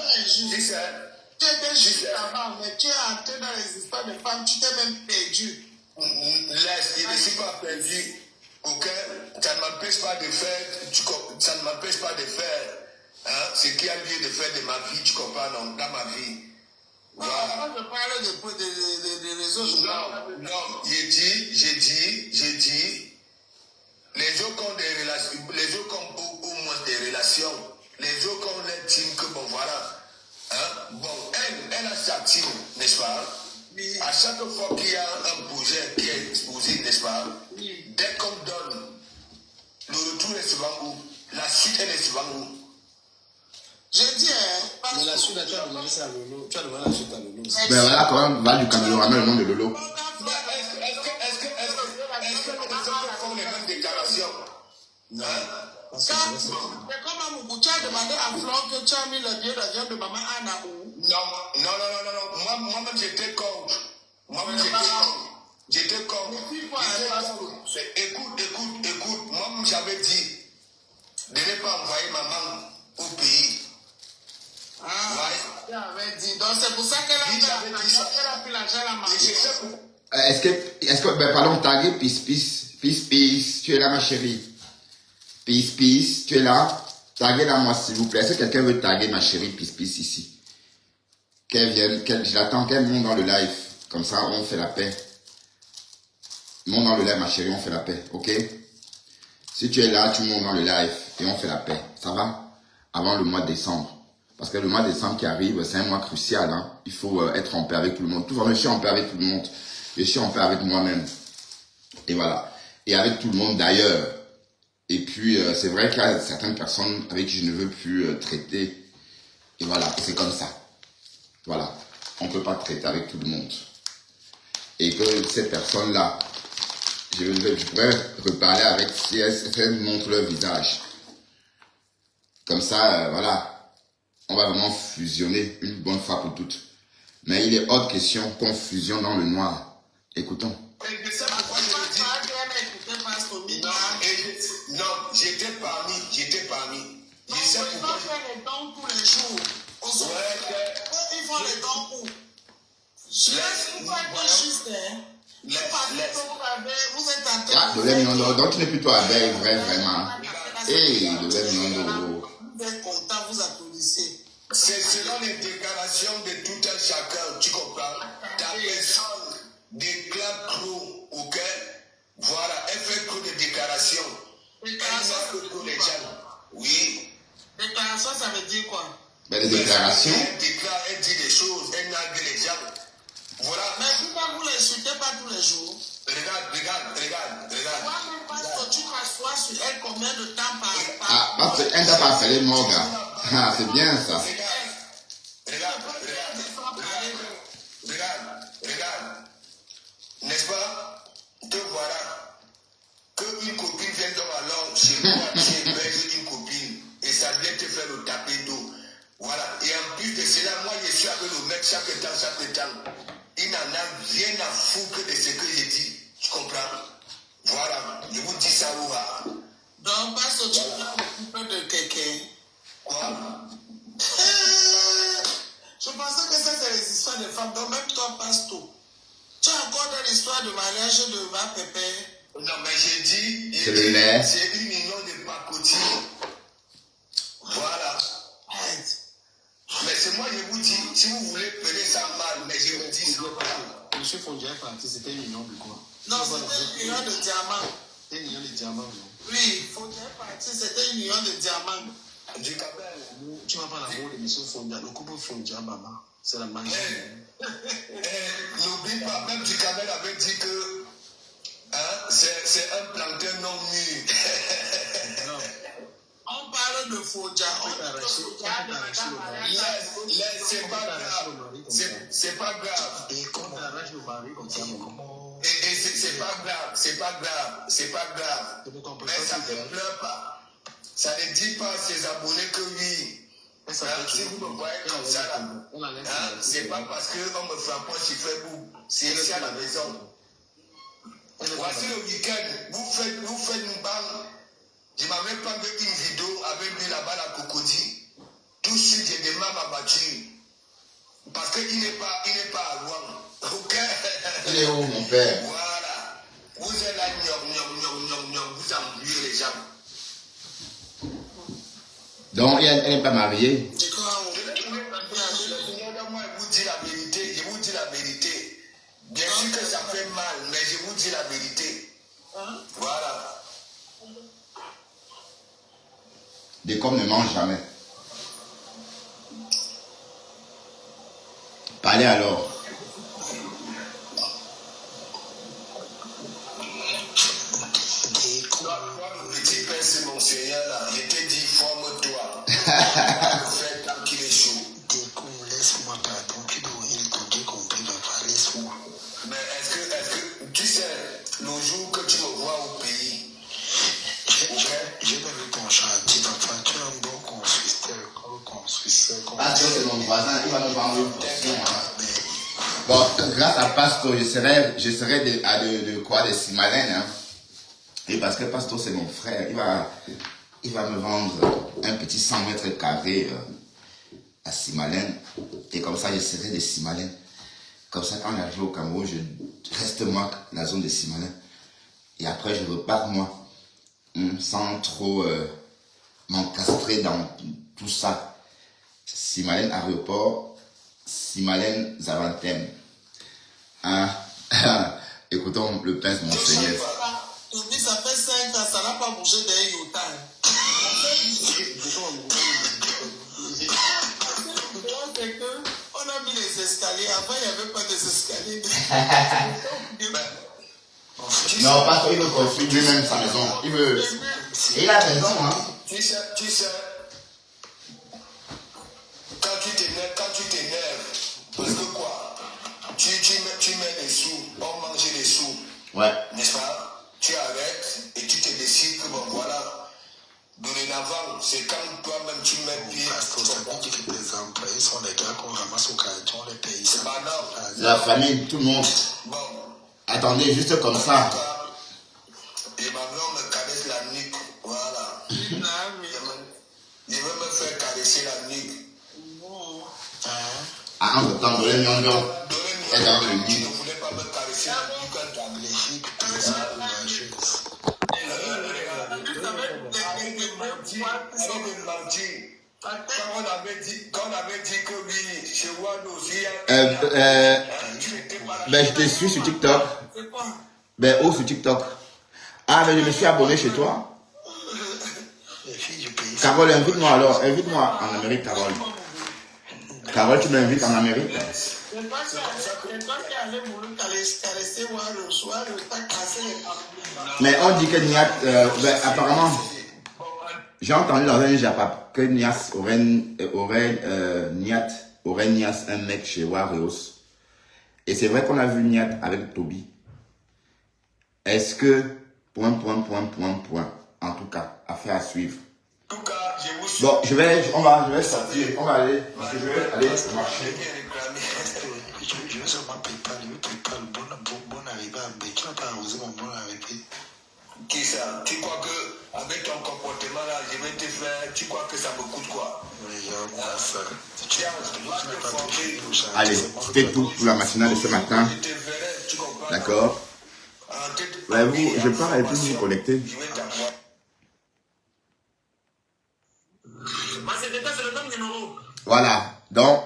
Tu étais juste avant, mais tu es entré dans les histoires de femmes, tu t'es même perdu. Laisse, je ne suis pas perdu. Ok? Ça ne m'empêche pas de faire, hein, ce qui a lieu de faire de ma vie, tu comprends, non, dans ma vie. Voilà. Moi, je parle des réseaux sociaux. Non, j'ai dit, les autres ont des relations, les autres ont au moins des relations, les autres ont l'intime que bon, voilà. Hein? Bon, elle a sa team, n'est-ce pas? À chaque fois qu'il y a un projet qui est exposé, n'est-ce pas? Dès qu'on donne, le retour est souvent où? La suite, elle est souvent où? Je dis, Mais la suite, là, tu as demandé ça à Lolo. Tu as demandé la suite à Lolo. Ben voilà, quand même, va du Cameroun, ramène le nom de Lolo. Est-ce que les autres font les mêmes déclarations? Non. c'est comme à Mougou, tu as demandé à Flore que tu as mis le billet d'avion de maman Anna où? Non. Moi-même, j'étais contre. J'étais contre. Écoute. Moi, j'avais dit de ne pas envoyer maman au pays. Tu avais dit. Donc, c'est pour ça qu'elle a pris l'argent à la manger. Est-ce que, ben pardon, taguer Peace, tu es là ma chérie. Peace, tu es là. Taguez-la moi s'il vous plaît. Est-ce que quelqu'un veut taguer ma chérie Peace ici? Qu'elle vienne, je l'attends qu'elle monte dans le live. Comme ça, on fait la paix. Monte dans le live ma chérie, on fait la paix, ok? Si tu es là, tu montes dans le live et on fait la paix. Ça va? Avant le mois de décembre. Parce que le mois de décembre qui arrive, c'est un mois crucial. Hein? Il faut être en paix avec tout le monde. Tout le monde, je suis en paix avec tout le monde. Je suis en paix avec moi-même. Et voilà. Et avec tout le monde d'ailleurs. Et puis, c'est vrai qu'il y a certaines personnes avec qui je ne veux plus traiter. Et voilà, c'est comme ça. Voilà. On ne peut pas traiter avec tout le monde. Et que ces personnes-là, je pourrais reparler avec si elles montrent leur visage. Comme ça, voilà. On va vraiment fusionner une bonne fois pour toutes. Mais il est hors de question qu'on fusionne dans le noir. Écoutons. Et c'est pourquoi je le dis. Non, j'étais parmi. Je sais pourquoi. Ils font les dons tous les jours. Ils font les dons où? Il faut être juste, hein. Vous êtes en train de... Donc tu n'es plutôt avec, vraiment. Hey, de l'Emiondo. Vous êtes content, vous applaudissez. C'est selon les déclarations de tout un chacun, tu comprends? Ta personne déclare trop, ok? Voilà, elle fait trop de déclarations. Déclaration, Elle n'a que pour les gens. Oui. Déclaration, ça veut dire quoi? Ben, les déclarations. Elle déclare, elle dit des choses, elle n'a que les gens. Voilà. Mais pourquoi vous ne l'insultez pas tous les jours? Regarde. Moi-même, parce que tu t'assois sur elle combien de temps par Ah, parce qu'elle t'a pas appelé Morgan. Ah, c'est bien ça. Regarde. N'est-ce pas? Te voilà. Que une copine vienne donc alors chez moi, chez Belge, une copine, et ça vient te faire le taper d'eau. Voilà. Et en plus de cela, moi, je suis avec le mec chaque temps. Il n'en a rien à foutre de ce que j'ai dit. Tu comprends? Voilà. Je vous dis ça où va. Donc, parce que tu parles de quelqu'un. Quoi? Je pensais que ça, c'est les histoires de femmes. Donc, même toi, passe tout. Tu as encore dans l'histoire de mariage de ma pépé. Non, mais j'ai dit, c'est le lait. C'est 1 million de pacotille. Voilà. Mais c'est moi, je vous dis, si vous voulez prendre ça mal, mais je vous dis ça. Monsieur Fondia est parti, c'était 1 million de quoi? Non, c'était 1 million de diamants. 1 million de diamants, non? Oui, Fondia est parti, c'était 1 million de diamants. Du Cabel. Tu vas pas l'amour de monsieur Fondia, le couple Fondia, maman. C'est la magie. N'oublie pas, même du Cabel avait dit que c'est un plantain non mûr. Non. On parle de Fondia. C'est pas grave. C'est pas grave. Et quand on arrache le mari comme ça, comment? Et c'est pas grave. Mais ça ne pleure pas. Ça ne dit pas à ses abonnés que oui. Si vous me voyez comme ça là, c'est pas parce qu'on me frappe pas sur Facebook, c'est ici à la maison. Voici le week-end, vous faites une balle. Je m'avais pas vu une vidéo avec lui là-bas à Cocody. Tout de suite, j'ai des mains à battu. Parce qu'il n'est pas à Rouen. Ok? Il est où, mon père? Voilà. Vous êtes là, vous embrouillez les gens. Donc, elle n'est pas mariée. Moi, je vous dis la vérité. Bien sûr que ça fait mal, mais je vous dis la vérité. Voilà. Des corps ne mangent jamais. Parlez alors. Seigneur là, je t'ai dit, forme-toi. Fais tant qu'il est chaud. Découvre, laisse-moi t'attendre. Il t'a bien compris, papa, laisse-moi. Mais est-ce que, tu sais, le jour que tu me vois au pays, J'ai pas vu ton chantier, papa. Tu es un bon constructeur. Pastor, c'est mon voisin, il va me vendre une portion. Bon, grâce à Pastor, je serai de quoi, de Simalène. Hein. Et parce que Pastor, c'est mon frère, il va me vendre un petit 100 mètres carrés à Simalène. Et comme ça, je serai de Simalène. Comme ça, quand on arrive au Cameroun, je reste moi dans la zone de Simalène. Et après, je repars moi, sans trop m'encastrer dans tout ça. Simalène aéroport, Simalène Zaventem. Hein? Écoutons le prince Monseigneur. Mais ça fait 5 ans, ça n'a pas bougé d'un iota. C'est que on a mis les escaliers. Avant, il n'y avait pas d'escaliers. Non, parce qu'il veut construire lui-même sa maison. Il a raison, hein. tu sais, quand tu t'énerves, parce que quoi, tu mets les sous, on mange les sous. Ouais. N'est-ce pas? Tu arrêtes et tu te décides que bon voilà, dorénavant, c'est quand toi-même tu mets pied. Pasteur, ça veut dire que tes employés sont les gars qu'on ramasse au carton, les pays. Ça. Bah non. La famille, tout le monde. Bon. Attendez, juste comme ça. Et maintenant, on me caresse la nuque. Voilà. Je veux me faire caresser la nuque. Ah, en temps, de l'union, elle dans le Tu lit. ne voulais pas me caresser la nuque quand tu as les filles. Quand on avait dit que oui, chez Wad aussi. Ben, je te suis sur TikTok. Ben, où sur TikTok? Ah, ben, je me suis abonné chez toi. Carole, invite-moi alors. Invite-moi en Amérique, Carole. Carole, tu m'invites en Amérique? Mais on dit que Niat, ben, apparemment, j'ai entendu dans un Japap que Nias aurait Nias un mec chez Warriors. Et c'est vrai qu'on a vu Niat avec Toby. Est-ce que, point, en tout cas, affaire à suivre. En tout cas, je vous suis. Bon, je vais sortir, on va aller, parce que je vais aller marcher. Je vais seulement préparer bon arrivée à Bé. Tu n'as pas arrosé mon bon arrivée. Qui ça? Tu crois que avec ton comportement là, je vais te faire. Tu crois que ça me coûte quoi? Regarde-moi ça. Tiens, va te former. Allez, c'était tout pour la matinale de ce matin. Je te verrai, tu comprends? D'accord. Ouais, vous, je pars et puis vous vous connectez. Je vais t'avoir. Voilà. Donc,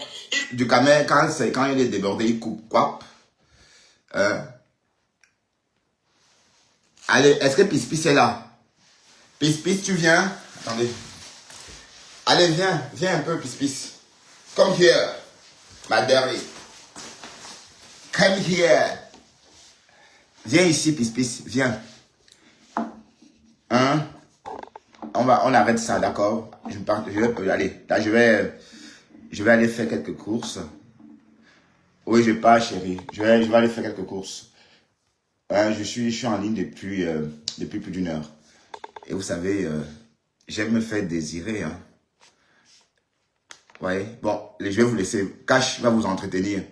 du camel, quand il est débordé, il coupe quoi? Allez, est-ce que Pispis est là? Pispis, tu viens? Attendez. Allez, viens un peu, Pispis. Come here, my daddy. Come here. Viens ici, Pispis, viens. Hein? On arrête ça, d'accord? Allez, là, je vais aller faire quelques courses. Oui, je pars, chérie. Je vais aller faire quelques courses. Je suis en ligne depuis plus d'1 heure. Et vous savez, j'aime me faire désirer. Hein. Ouais. Bon, je vais vous laisser. Cash va vous entretenir.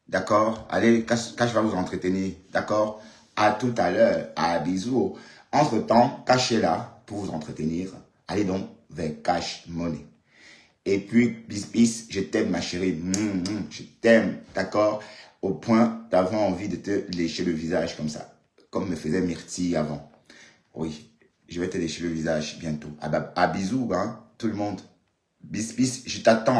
D'accord? Allez, Cash va vous entretenir. D'accord? À tout à l'heure. À bisous. Entre-temps, Cash est là pour vous entretenir. Allez donc vers Cash Money. Et puis, bis, je t'aime, ma chérie. Je t'aime. D'accord? Au point d'avoir envie de te lécher le visage comme ça. Comme me faisait Myrtille avant. Oui, je vais te lécher le visage bientôt. À bisous, hein, tout le monde. Bis, je t'attends.